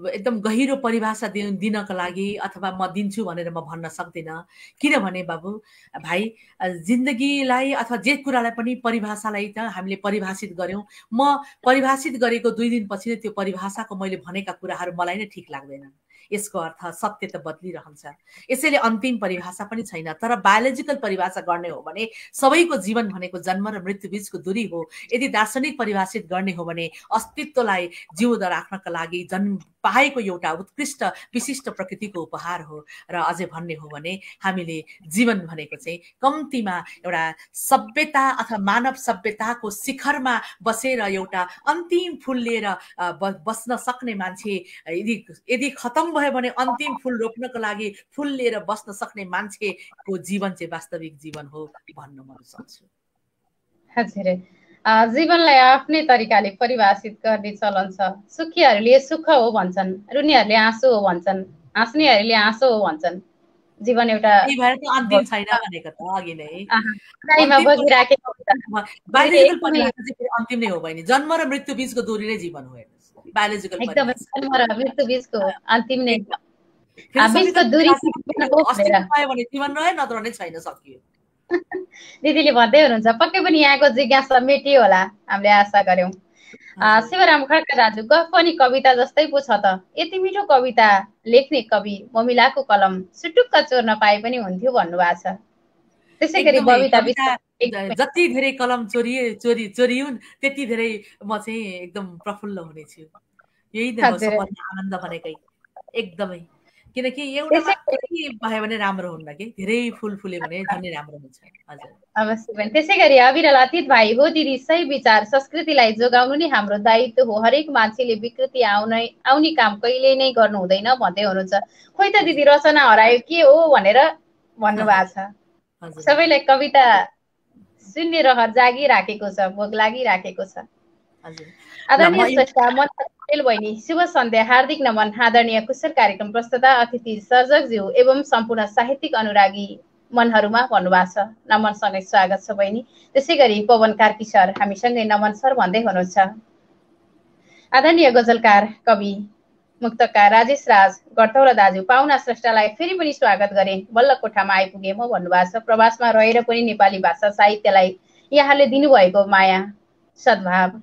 एकदम गहिरो परिभाषा दिनको लागि अथवा म दिन्छु भनेर म भन्न सक्दिनँ। किनभने बाबु भाइ, जिन्दगीलाई अथवा जे कुरालाई पनि परिभाषालाई त हामीले परिभाषित गर्यौँ। म परिभाषित गरेको 2 दिनपछि त्यो परिभाषाको मैले भनेका कुराहरू मलाई नै ठिक लाग्दैन। यसको अर्थ सत्य त बदलिरहन्छ, यसैले अन्तिम परिभाषा पनि छैन। तर बायोलोजिकल परिभाषा गर्ने हो भने सबैको जीवन भनेको जन्म र मृत्यु बीचको दूरी हो। यदि दार्शनिक परिभाषित गर्ने हो भने अस्तित्वलाई जिउँदो राख्नका लागि जन्म पाएको एउटा उत्कृष्ट विशिष्ट प्रकृतिको उपहार हो। र अझै भन्ने हो भने हामीले जीवन भनेको चाहिँ कम्तीमा एउटा सभ्यता अथवा मानव सभ्यताको शिखरमा बसेर एउटा अन्तिम फुल लिएर बस्न सक्ने मान्छे, यदि खतम भयो भने अन्तिम फुल रोप्नको लागि फुल लिएर बस्न सक्ने मान्छेको जीवन चाहिँ वास्तविक जीवन हो भन्न म सक्छु। हजुर, जीवनलाई आफ्नै तरिकाले परिभाषित गर्ने चलन छ। सुखीहरूले सुख हो भन्छन्, रुनीहरूले आँसु हो भन्छन्, हाँस्नेहरूले आँसु हो भन्छन्। जीवन एउटा अन्तिम छैन भनेको त अघि नै अन्तिम नै हो बहिनी। जन्म र मृत्यु बीचको दूरी नै जीवन हो। बायोलोजिकल एकदम जन्म र मृत्यु बीचको अन्तिम नै बीचको दूरी भने जीवन रह्यो, नत्र नै छैन, सकियो। दिदीले भन्दै हुनुहुन्छ। पक्कै पनि यहाँको जिज्ञासा मेटियो होला, हामीले आशा गर्यौं। शिवराम खड्का दाजु, गफ पनि कविता जस्तै पो छ त। यति मिठो कविता लेख्ने कवि ममिलाको कलम सुटुक्क चोर्न पाए पनि हुन्थ्यो भन्नुभएको छ। त्यसै गरी बबिता जति धेरै कलम चोरियुन् त्यति धेरै म चाहिँ एकदम प्रफुल्ल हुनेछु। यही नै हो सबभन्दा आनन्द भनेकै। एकदमै, किनकि एउटा भयो भने राम्रो हुन्न कि धेरै फुल फुल्यो भने झनै राम्रो हुन्छ। हजुर, अवश्य पनि। त्यसै गरी अविरल अतीत भाइ, हो दिदी सही विचार, संस्कृतिलाई जोगाउनु नै हाम्रो दायित्व हो। हरेक मान्छेले विकृति आउने काम कहिले नै गर्नु हुँदैन भन्दै हुनुहुन्छ। खोइ त दिदी, रचना हरायो के हो भनेर भन्नुभएको छ। सबैलाई कविता सुन्ने रहर जागिराखेको छ, भोग लागिराखेको छ। आदरणीय श्रेष्ठ पटेल बहिनी, शुभ सन्ध्या, हार्दिक नमन। आदरणीय कुशल कार्यक्रम प्रस्तुता, अतिथि सर्जकज्यू एवं सम्पूर्ण साहित्यिक अनुरागी मनहरूमा भन्नुभएको छ। नमनसँगै स्वागत छ बहिनी। त्यसै गरी पवन कार्की सर हामीसँगै नमन सर भन्दै हुनुहुन्छ। आदरणीय गजलकार कवि मुक्तकार राजेश राज गडतौला दाजु, पाहुना श्रेष्ठलाई फेरि पनि स्वागत गरे, बल्ल कोठामा आइपुगे म भन्नुभएको छ। प्रवासमा रहेर पनि नेपाली भाषा साहित्यलाई यहाँले दिनुभएको माया सद्भाव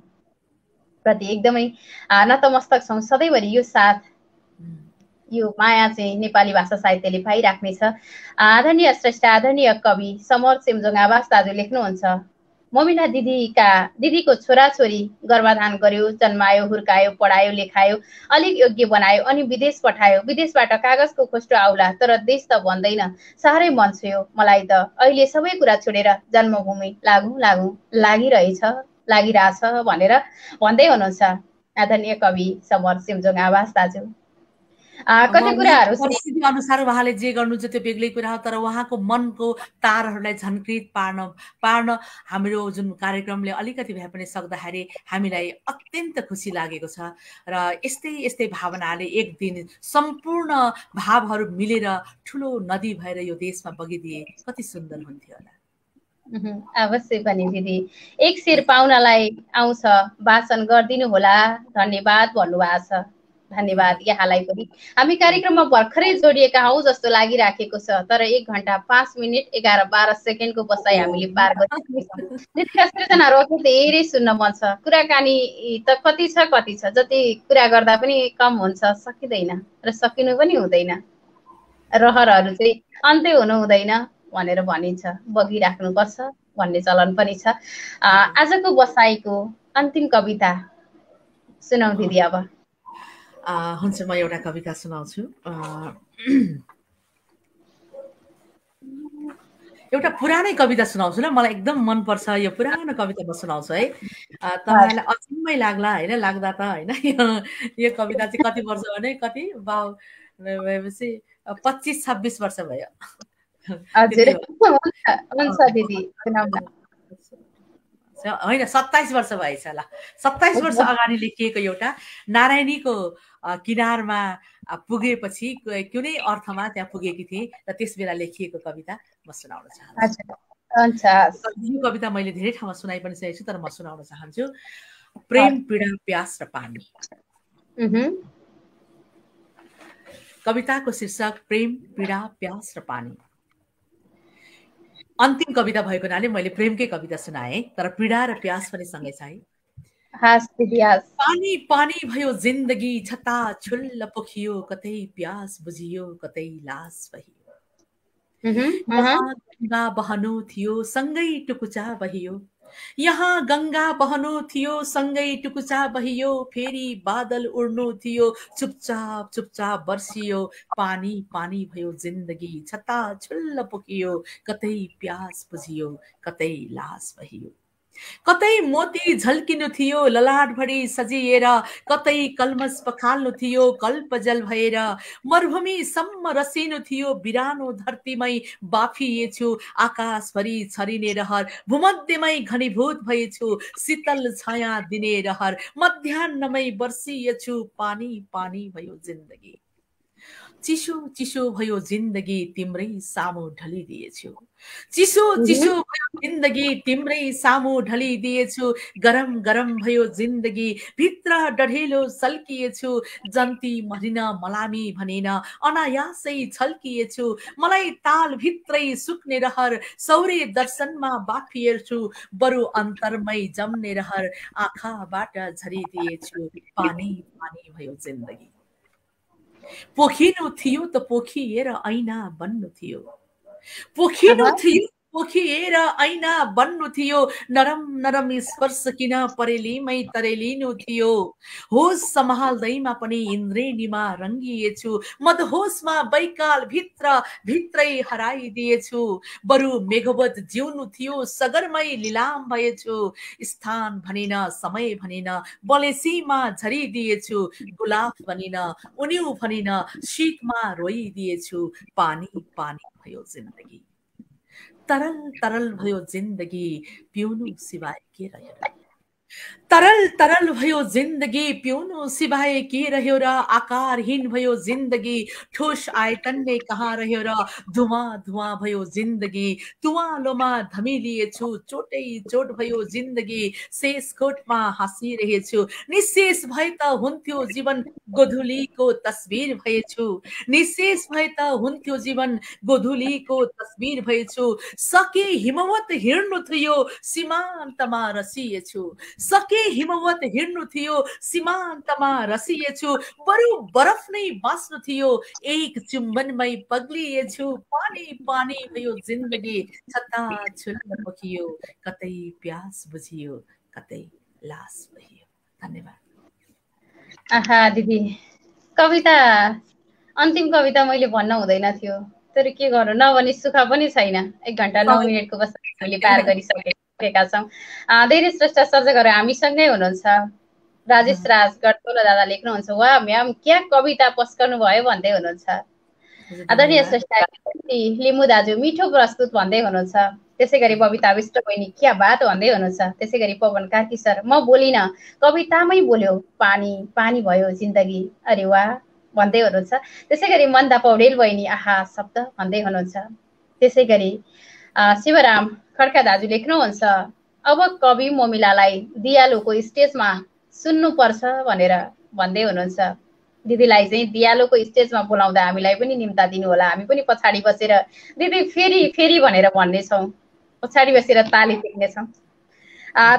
प्रति एकदमै नतमस्तक छौँ। सधैँभरि यो साथ यो माया चाहिँ नेपाली भाषा साहित्यले पाइराख्नेछ। आदरणीय श्रेष्ठ आदरणीय कवि समर चेम्जोङ आवास दाजु लेख्नुहुन्छ, ममिना दिदीको छोराछोरी गर्भाधान गर्यो, जन्मायो, हुर्कायो, पढायो, लेखायो, अलिक योग्य बनायो अनि विदेश पठायो। विदेशबाट कागजको खोस्टो आउला तर देश त भन्दैन। साह्रै मन छुयो मलाई त अहिले सबै कुरा छोडेर जन्मभूमि लागिरहेछ भनेर भन्दै हुनुहुन्छ आदरणीय कवि समर चेम्जोङ आवास दाजु। कति कुराहरू परिस्थिति अनुसार उहाँले जे गर्नुहुन्छ त्यो बेग्लै कुरा हो, तर उहाँको मनको तारहरूलाई झन्कृत पार्न हाम्रो जुन कार्यक्रमले अलिकति भए पनि सक्दाखेरि हामीलाई अत्यन्त खुसी लागेको छ। र यस्तै भावनाले एक दिन सम्पूर्ण भावहरू मिलेर ठुलो नदी भएर यो देशमा बगिदिए कति सुन्दर हुन्थ्यो होला। अवश्य पनि दिदी। एक शिर पाउनलाई आउँछ, वाचन गरिदिनु होला, धन्यवाद भन्नुभएको छ। धन्यवाद यहाँलाई पनि। हामी कार्यक्रममा भर्खरै जोडिएका हौँ जस्तो लागिराखेको छ, तर 1 घण्टा 5 मिनट 11-12 सेकेन्डको बसाइ हामीले पार गरिसकेका छौँ। सृजनाहरू अझै धेरै सुन्न मन छ। कुराकानी त कति छ, जति कुरा गर्दा पनि कम हुन्छ, सकिँदैन र सकिनु पनि हुँदैन। रहरहरू चाहिँ अन्त्य हुनु हुँदैन भनेर भनिन्छ, बगिराख्नुपर्छ भन्ने चलन पनि छ। आजको बसाइको अन्तिम कविता सुनाउ दिदी। अब हुन्छ, म एउटा कविता सुनाउँछु। एउटा पुरानै कविता सुनाउँछु ल, मलाई एकदम मनपर्छ यो पुरानो कविता म सुनाउँछु है। तपाईँलाई अचम्मै लाग्ला होइन, लाग्दा त होइन। यो कविता चाहिँ कति वर्ष भने कति भएपछि 25-26 वर्ष भयो। हजुर हुन्छ दिदी सुनाउन। होइन 27 वर्ष भएछ ल। 27 वर्ष अगाडि लेखिएको एउटा नारायणीको किनारमा पुगेपछि कुनै अर्थमा त्यहाँ पुगेकी थिएँ र त्यस बेला लेखिएको कविता म सुनाउन चाहन्छु। यो कविता मैले धेरै ठाउँमा सुनाइ पनि सकेको छु, तर म सुनाउन चाहन्छु। प्रेम, पीडा, प्यास र पानी। कविताको शीर्षक प्रेम, पीडा, प्यास र पानी। अन्तिम कविता भएको हुनाले मैले प्रेमकै कविता सुनाएँ, तर पीडा र प्यास पनि सँगै छ है। पानी पानी भयो जिन्दगी, छता छुल्ल पोखियो, कतै प्यास बुझियो, कतै लास बहियो। गंगा बहनु थियो सँगै टुकुचा बहियो, यहाँ गंगा बहनु थियो सँगै टुकुचा बहियो, फेरि बादल उड्नु थियो, चुपचाप चुपचाप बर्सियो। पानी पानी भयो जिन्दगी, छता छुल्ल पोखियो, कतै प्यास बुझियो, कतै लास बहियो। कतै मोती झल्किनु थियो ललाटभरि सजिएर, कतै कल्मस पखाल्नु थियो कल्पजल भएर। मरुभूमिसम्म रसिनु थियो बिरानो धरतीमै बाफिएछु, आकाशभरि छरिने रहर भूमध्यमै घनीभूत भएछु, शीतल छाया दिने रहर मध्याह्नमै बर्सिएछु। पानी पानी भयो जिन्दगी, चिसो चिसो भयो जिन्दगी, तिम्रै सामु ढलिदिएछु। चिसो चिसो भयो जिन्दगी, तिम्रै सामु ढलिदिएछु। गरम गरम भयो जिन्दगी, भित्र डढेलो सल्किएछु। जन्ती मरिन मलामी भनेन अनायासै छल्किएछु। मलाई ताल भित्रै सुक्ने रहर सौर्य दर्शनमा बाफिएछु, बरु अन्तरमै जम्ने रहर आँखाबाट झरिदिएछु। पानी पानी भयो जिन्दगी, पोखिनु थियो त पोखिएर ऐना बन्नु थियो, पोखिनु थियो पोखिएर ऐना बन्नु थियो। नरम नरम स्पर्श किन परेलीमै तरेलिनु थियो, होस सम्हाल्दैमा पनि इन्द्रेणीमा रङ्गिएछु। मदहोसमा बैकाल भित्रै हराइदिएछु, बरु मेघवत जिउनु थियो सगरमै लिलाम भएछु। स्थान भनेन समय भनेन बलेसीमा झरिदिएछु, गुलाफ बनिन उन्यु भनिन शीतमा रोइदिएछु। पानी पानी भयो जिन्दगी, तरल तरल भयो जिन्दगी, पिउनु सिवाय के रह्यो। तरल तरल भयो जिन्दगी, पिउनु सिवाय के रह्यो र। आकारहीन भयो जिन्दगी, ठोस आयतनले कहाँ रह्यो र। धुवाँ धुवाँ भयो जिन्दगी, तुवालोमा धमिलिएछु। चोटै चोट भयो जिन्दगी, शेषकोटमा हाँसिरहेछु। निशेष भए त हुन्थ्यो जीवन, गोधुलीको तस्बिर भएछु। निशेष भए त हुन्थ्यो जीवन, गोधुलीको तस्बिर भएछु। सके हिमवत हिँड्नु थियो, सीमान्तमा रसिएछु। सके हिमवत हिँड्नु थियो सीमान्तमा रसिएछु बरु बरफ नै बाँच्नु थियो एक चुम्बनमै पग्लिएछु पानी पानी भयो जिन्दगी छताछुल्ल पोखियो कतै प्यास बुझियो कतै लास बहियो। धन्यवाद। आहा दिदी, कविता अन्तिम कविता मैले भन्न हुँदैन थियो, तर के गर्नु, नभनी सुख पनि छैन। 1 घण्टा 9 मिनटको बस हामीले पार गरिसकेका छौँ। धेरै श्रेष्ठ सर्जकहरू हामीसँगै हुनुहुन्छ। राजेश राज गडतोला दादा लेख्नुहुन्छ, वाह म्याम क्या कविता पस्कनु भयो भन्दै हुनुहुन्छ। आदरणीय श्रेष्ठ लिम्बू दाजु मिठो प्रस्तुत भन्दै हुनुहुन्छ। त्यसै गरी बबिता विष्ट बहिनी क्या बात भन्दै हुनुहुन्छ। त्यसै गरी पवन कार्की सर, म बोलिन कवितामै बोल्यो पानी पानी भयो जिन्दगी, अरे वाह भन्दै हुनुहुन्छ। त्यसै गरी मन्दा पौडेल बहिनी आहा शब्द भन्दै हुनुहुन्छ। त्यसै गरी शिवराम खड्का दाजु लेख्नुहुन्छ, अब कवि मोमिलालाई दियालुको स्टेजमा सुन्नुपर्छ भनेर भन्दै हुनुहुन्छ। दिदीलाई चाहिँ दियालुको स्टेजमा बोलाउँदा हामीलाई पनि निम्ता दिनु होला, हामी पनि पछाडि बसेर दिदी फेरि फेरि भनेर भन्नेछौँ, पछाडि बसेर ताली टिप्नेछौँ।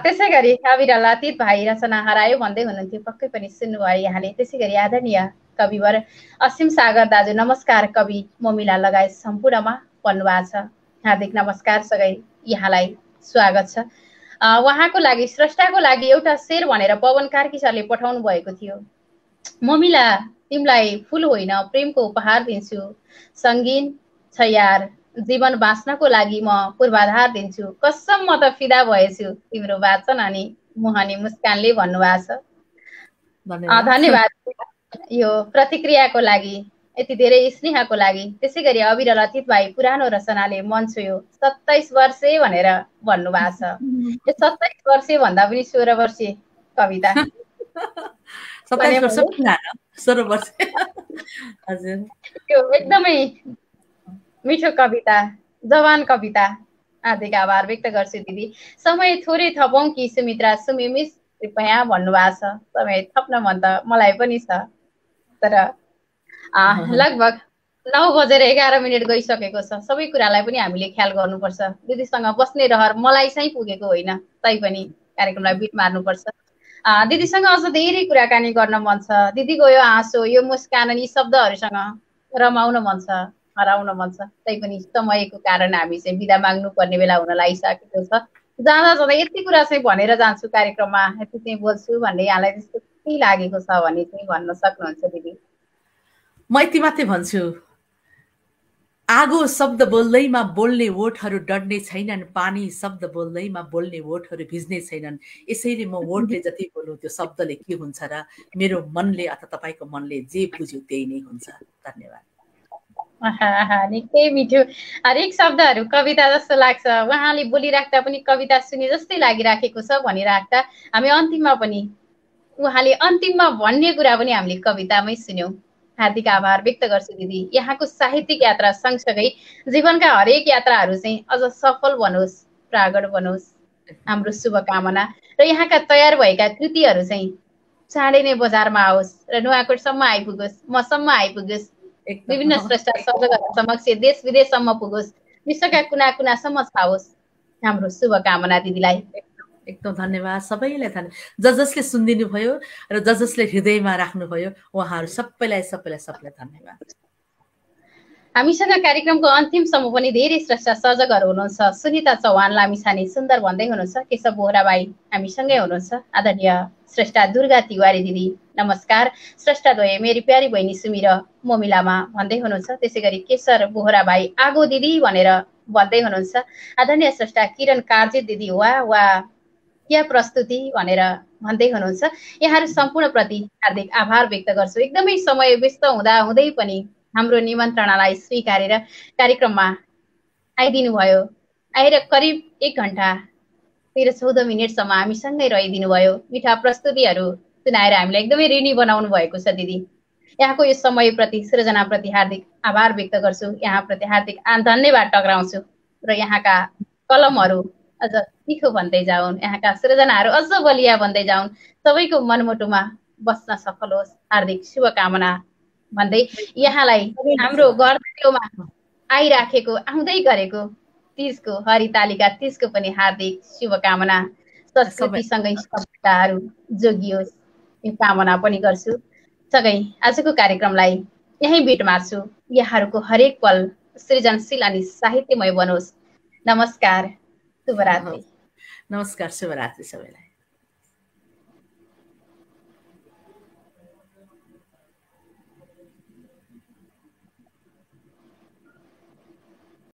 त्यसै गरी अविरलातीत भाइ रचना हरायो भन्दै हुनुहुन्थ्यो, पक्कै पनि सुन्नुभयो यहाँले। त्यसै गरी आदरणीय कविवर असीम सागर दाजु नमस्कार कवि मोमिला लगायत सम्पूर्णमा भन्नुभएको छ। हार्दिक नमस्कार सँगै यहाँलाई स्वागत छ। उहाँको लागि स्रष्टाको लागि एउटा शेर भनेर पवन कार्की सरले पठाउनु भएको थियो। मोमिला तिमीलाई फुल होइन प्रेमको उपहार दिन्छु, सङ्गीन छ यार जीवन बाँच्नको लागि म पूर्वाधार दिन्छु, कसम म त फिदा भएछु तिम्रो वाचन अनि मुहानी मुस्कानले भन्नुभएको छ। धन्यवाद यो प्रतिक्रियाको लागि, यति धेरै स्नेहको लागि। त्यसै गरी अविरल अतीत भाइ पुरानो रचनाले मन छुयो, 27 वर्षे भनेर भन्नुभएको छ। यो 27 वर्षे भन्दा पनि 16 वर्षे कविता। 27 वर्ष पुरानो 16 वर्ष। हजुर, यो एकदमै मिठो कविता, जवान कविता। हार्दिक आभार व्यक्त गर्छु दिदी। समय थोरै थपौँ कि सुमित्रा सुमिमिस कृपया भन्नुभएको छ। समय थप्न मन त मलाई पनि छ, तर लगभग 9 बजेर 11 मिनट गइसकेको छ। सबै कुरालाई पनि हामीले ख्याल गर्नुपर्छ। दिदीसँग बस्ने रहर मलाई चाहिँ पुगेको होइन, तैपनि कार्यक्रमलाई बिट मार्नुपर्छ। दिदीसँग अझ धेरै कुराकानी गर्न मन छ। दिदीको यो हाँसो, यो मुस्कान अनि शब्दहरूसँग रमाउन मन छ, हराउन मन छ। तैपनि समयको कारण हामी चाहिँ बिदा माग्नु पर्ने बेला हुन लागिसकेको छ। जाँदा जाँदा यति कुरा चाहिँ भनेर जान्छु कार्यक्रममा, यति चाहिँ बोल्छु भन्ने यहाँलाई त्यस्तो के लागेको छ भने चाहिँ भन्न सक्नुहुन्छ दिदी? म यति मात्रै भन्छु, आगो शब्द बोल्दैमा बोल्ने ओठहरू डढ्ने छैनन्, पानी शब्द बोल्दैमा बोल्ने ओठहरू भिज्ने छैनन्। यसैले म ओठले जति बोल्नु त्यो शब्दले के हुन्छ र मेरो मनले अथवा तपाईँको मनले जे बुझ्यो त्यही नै हुन्छ। धन्यवाद। निकै मिठो हरेक शब्दहरू कविता जस्तो लाग्छ। उहाँले बोलिराख्दा पनि कविता सुने जस्तै लागिराखेको छ भनिराख्दा हामी अन्तिममा पनि उहाँले अन्तिममा भन्ने कुरा पनि हामीले कवितामै सुन्यौँ। हार्दिक आभार व्यक्त गर्छु दिदी। यहाँको साहित्यिक यात्रा सँगसँगै जीवनका हरेक यात्राहरू चाहिँ अझ सफल बनोस्, प्रागड बनोस्, हाम्रो शुभकामना। र यहाँका तयार भएका कृतिहरू चाहिँ चाँडै नै बजारमा आओस् र नुवाकोटसम्म आइपुगोस्, मसम्म आइपुगोस्, विभिन्न श्रेष्ठ सर्जकहरू समक्ष देश विदेशसम्म पुगोस्, विश्वका कुना कुनासम्म छाओस्, हाम्रो शुभकामना दिदीलाई। एकदम धन्यवाद सबैलाई। धन्यवाद जसले सुनिदिनु भयो र जसले हृदयमा राख्नुभयो उहाँहरू सबैलाई धन्यवाद। हामीसँग कार्यक्रमको अन्तिमसम्म पनि धेरै श्रेष्ठ सर्जकहरू हुनुहुन्छ। सुनिता चौहान लामिछाने सुन्दर भन्दै हुनुहुन्छ। केशव बोहरा भाइ हामीसँगै हुनुहुन्छ। आदरणीय श्रेष्ठ दुर्गा तिवारी दिदी नमस्कार। श्रेष्ठ द्वय मेरी प्यारी बहिनी सुमिर मोमिलामा भन्दै हुनुहुन्छ। त्यसै गरी केशर बोहरा भाइ आगो दिदी भनेर भन्दै हुनुहुन्छ। आदरणीय श्रेष्ठ किरण कार्जित दिदी वाह वाह क्या प्रस्तुति भनेर भन्दै हुनुहुन्छ। यहाँहरू सम्पूर्णप्रति हार्दिक आभार व्यक्त गर्छु। एकदमै समय व्यस्त हुँदा हुँदै पनि हाम्रो निमन्त्रणालाई स्वीकारेर कार्यक्रममा आइदिनु भयो। आएर करिब 1 घण्टा 13-14 मिनटसम्म हामीसँगै रहिदिनु भयो। मिठा प्रस्तुतिहरू सुनाएर हामीलाई एकदमै ऋणी बनाउनु भएको छ दिदी। यहाँको यो समयप्रति सृजनाप्रति हार्दिक आभार व्यक्त गर्छु। यहाँप्रति हार्दिक धन्यवाद टक्राउँछु र यहाँका कलमहरू अझ तिखो भन्दै जाउन्, यहाँका सृजनाहरू अझ बलिया भन्दै जाउन्, सबैको मनमुटुमा बस्न सफल होस्, हार्दिक शुभकामना भन्दै यहाँलाई हाम्रो गर्दैमा आइराखेको आउँदै गरेको तीजको हरितालिका तीजको पनि हार्दिक शुभकामना संस्कृतिसँगै सभ्यताहरू जोगियोस् यो कामना पनि गर्छु। सँगै आजको कार्यक्रमलाई यहीँ बिट मार्छु। यहाँहरूको हरेक पल सृजनशील अनि साहित्यमय बनोस्। नमस्कार, शुभरात्रि। नमस्कार, शुभरात्रि सबैलाई।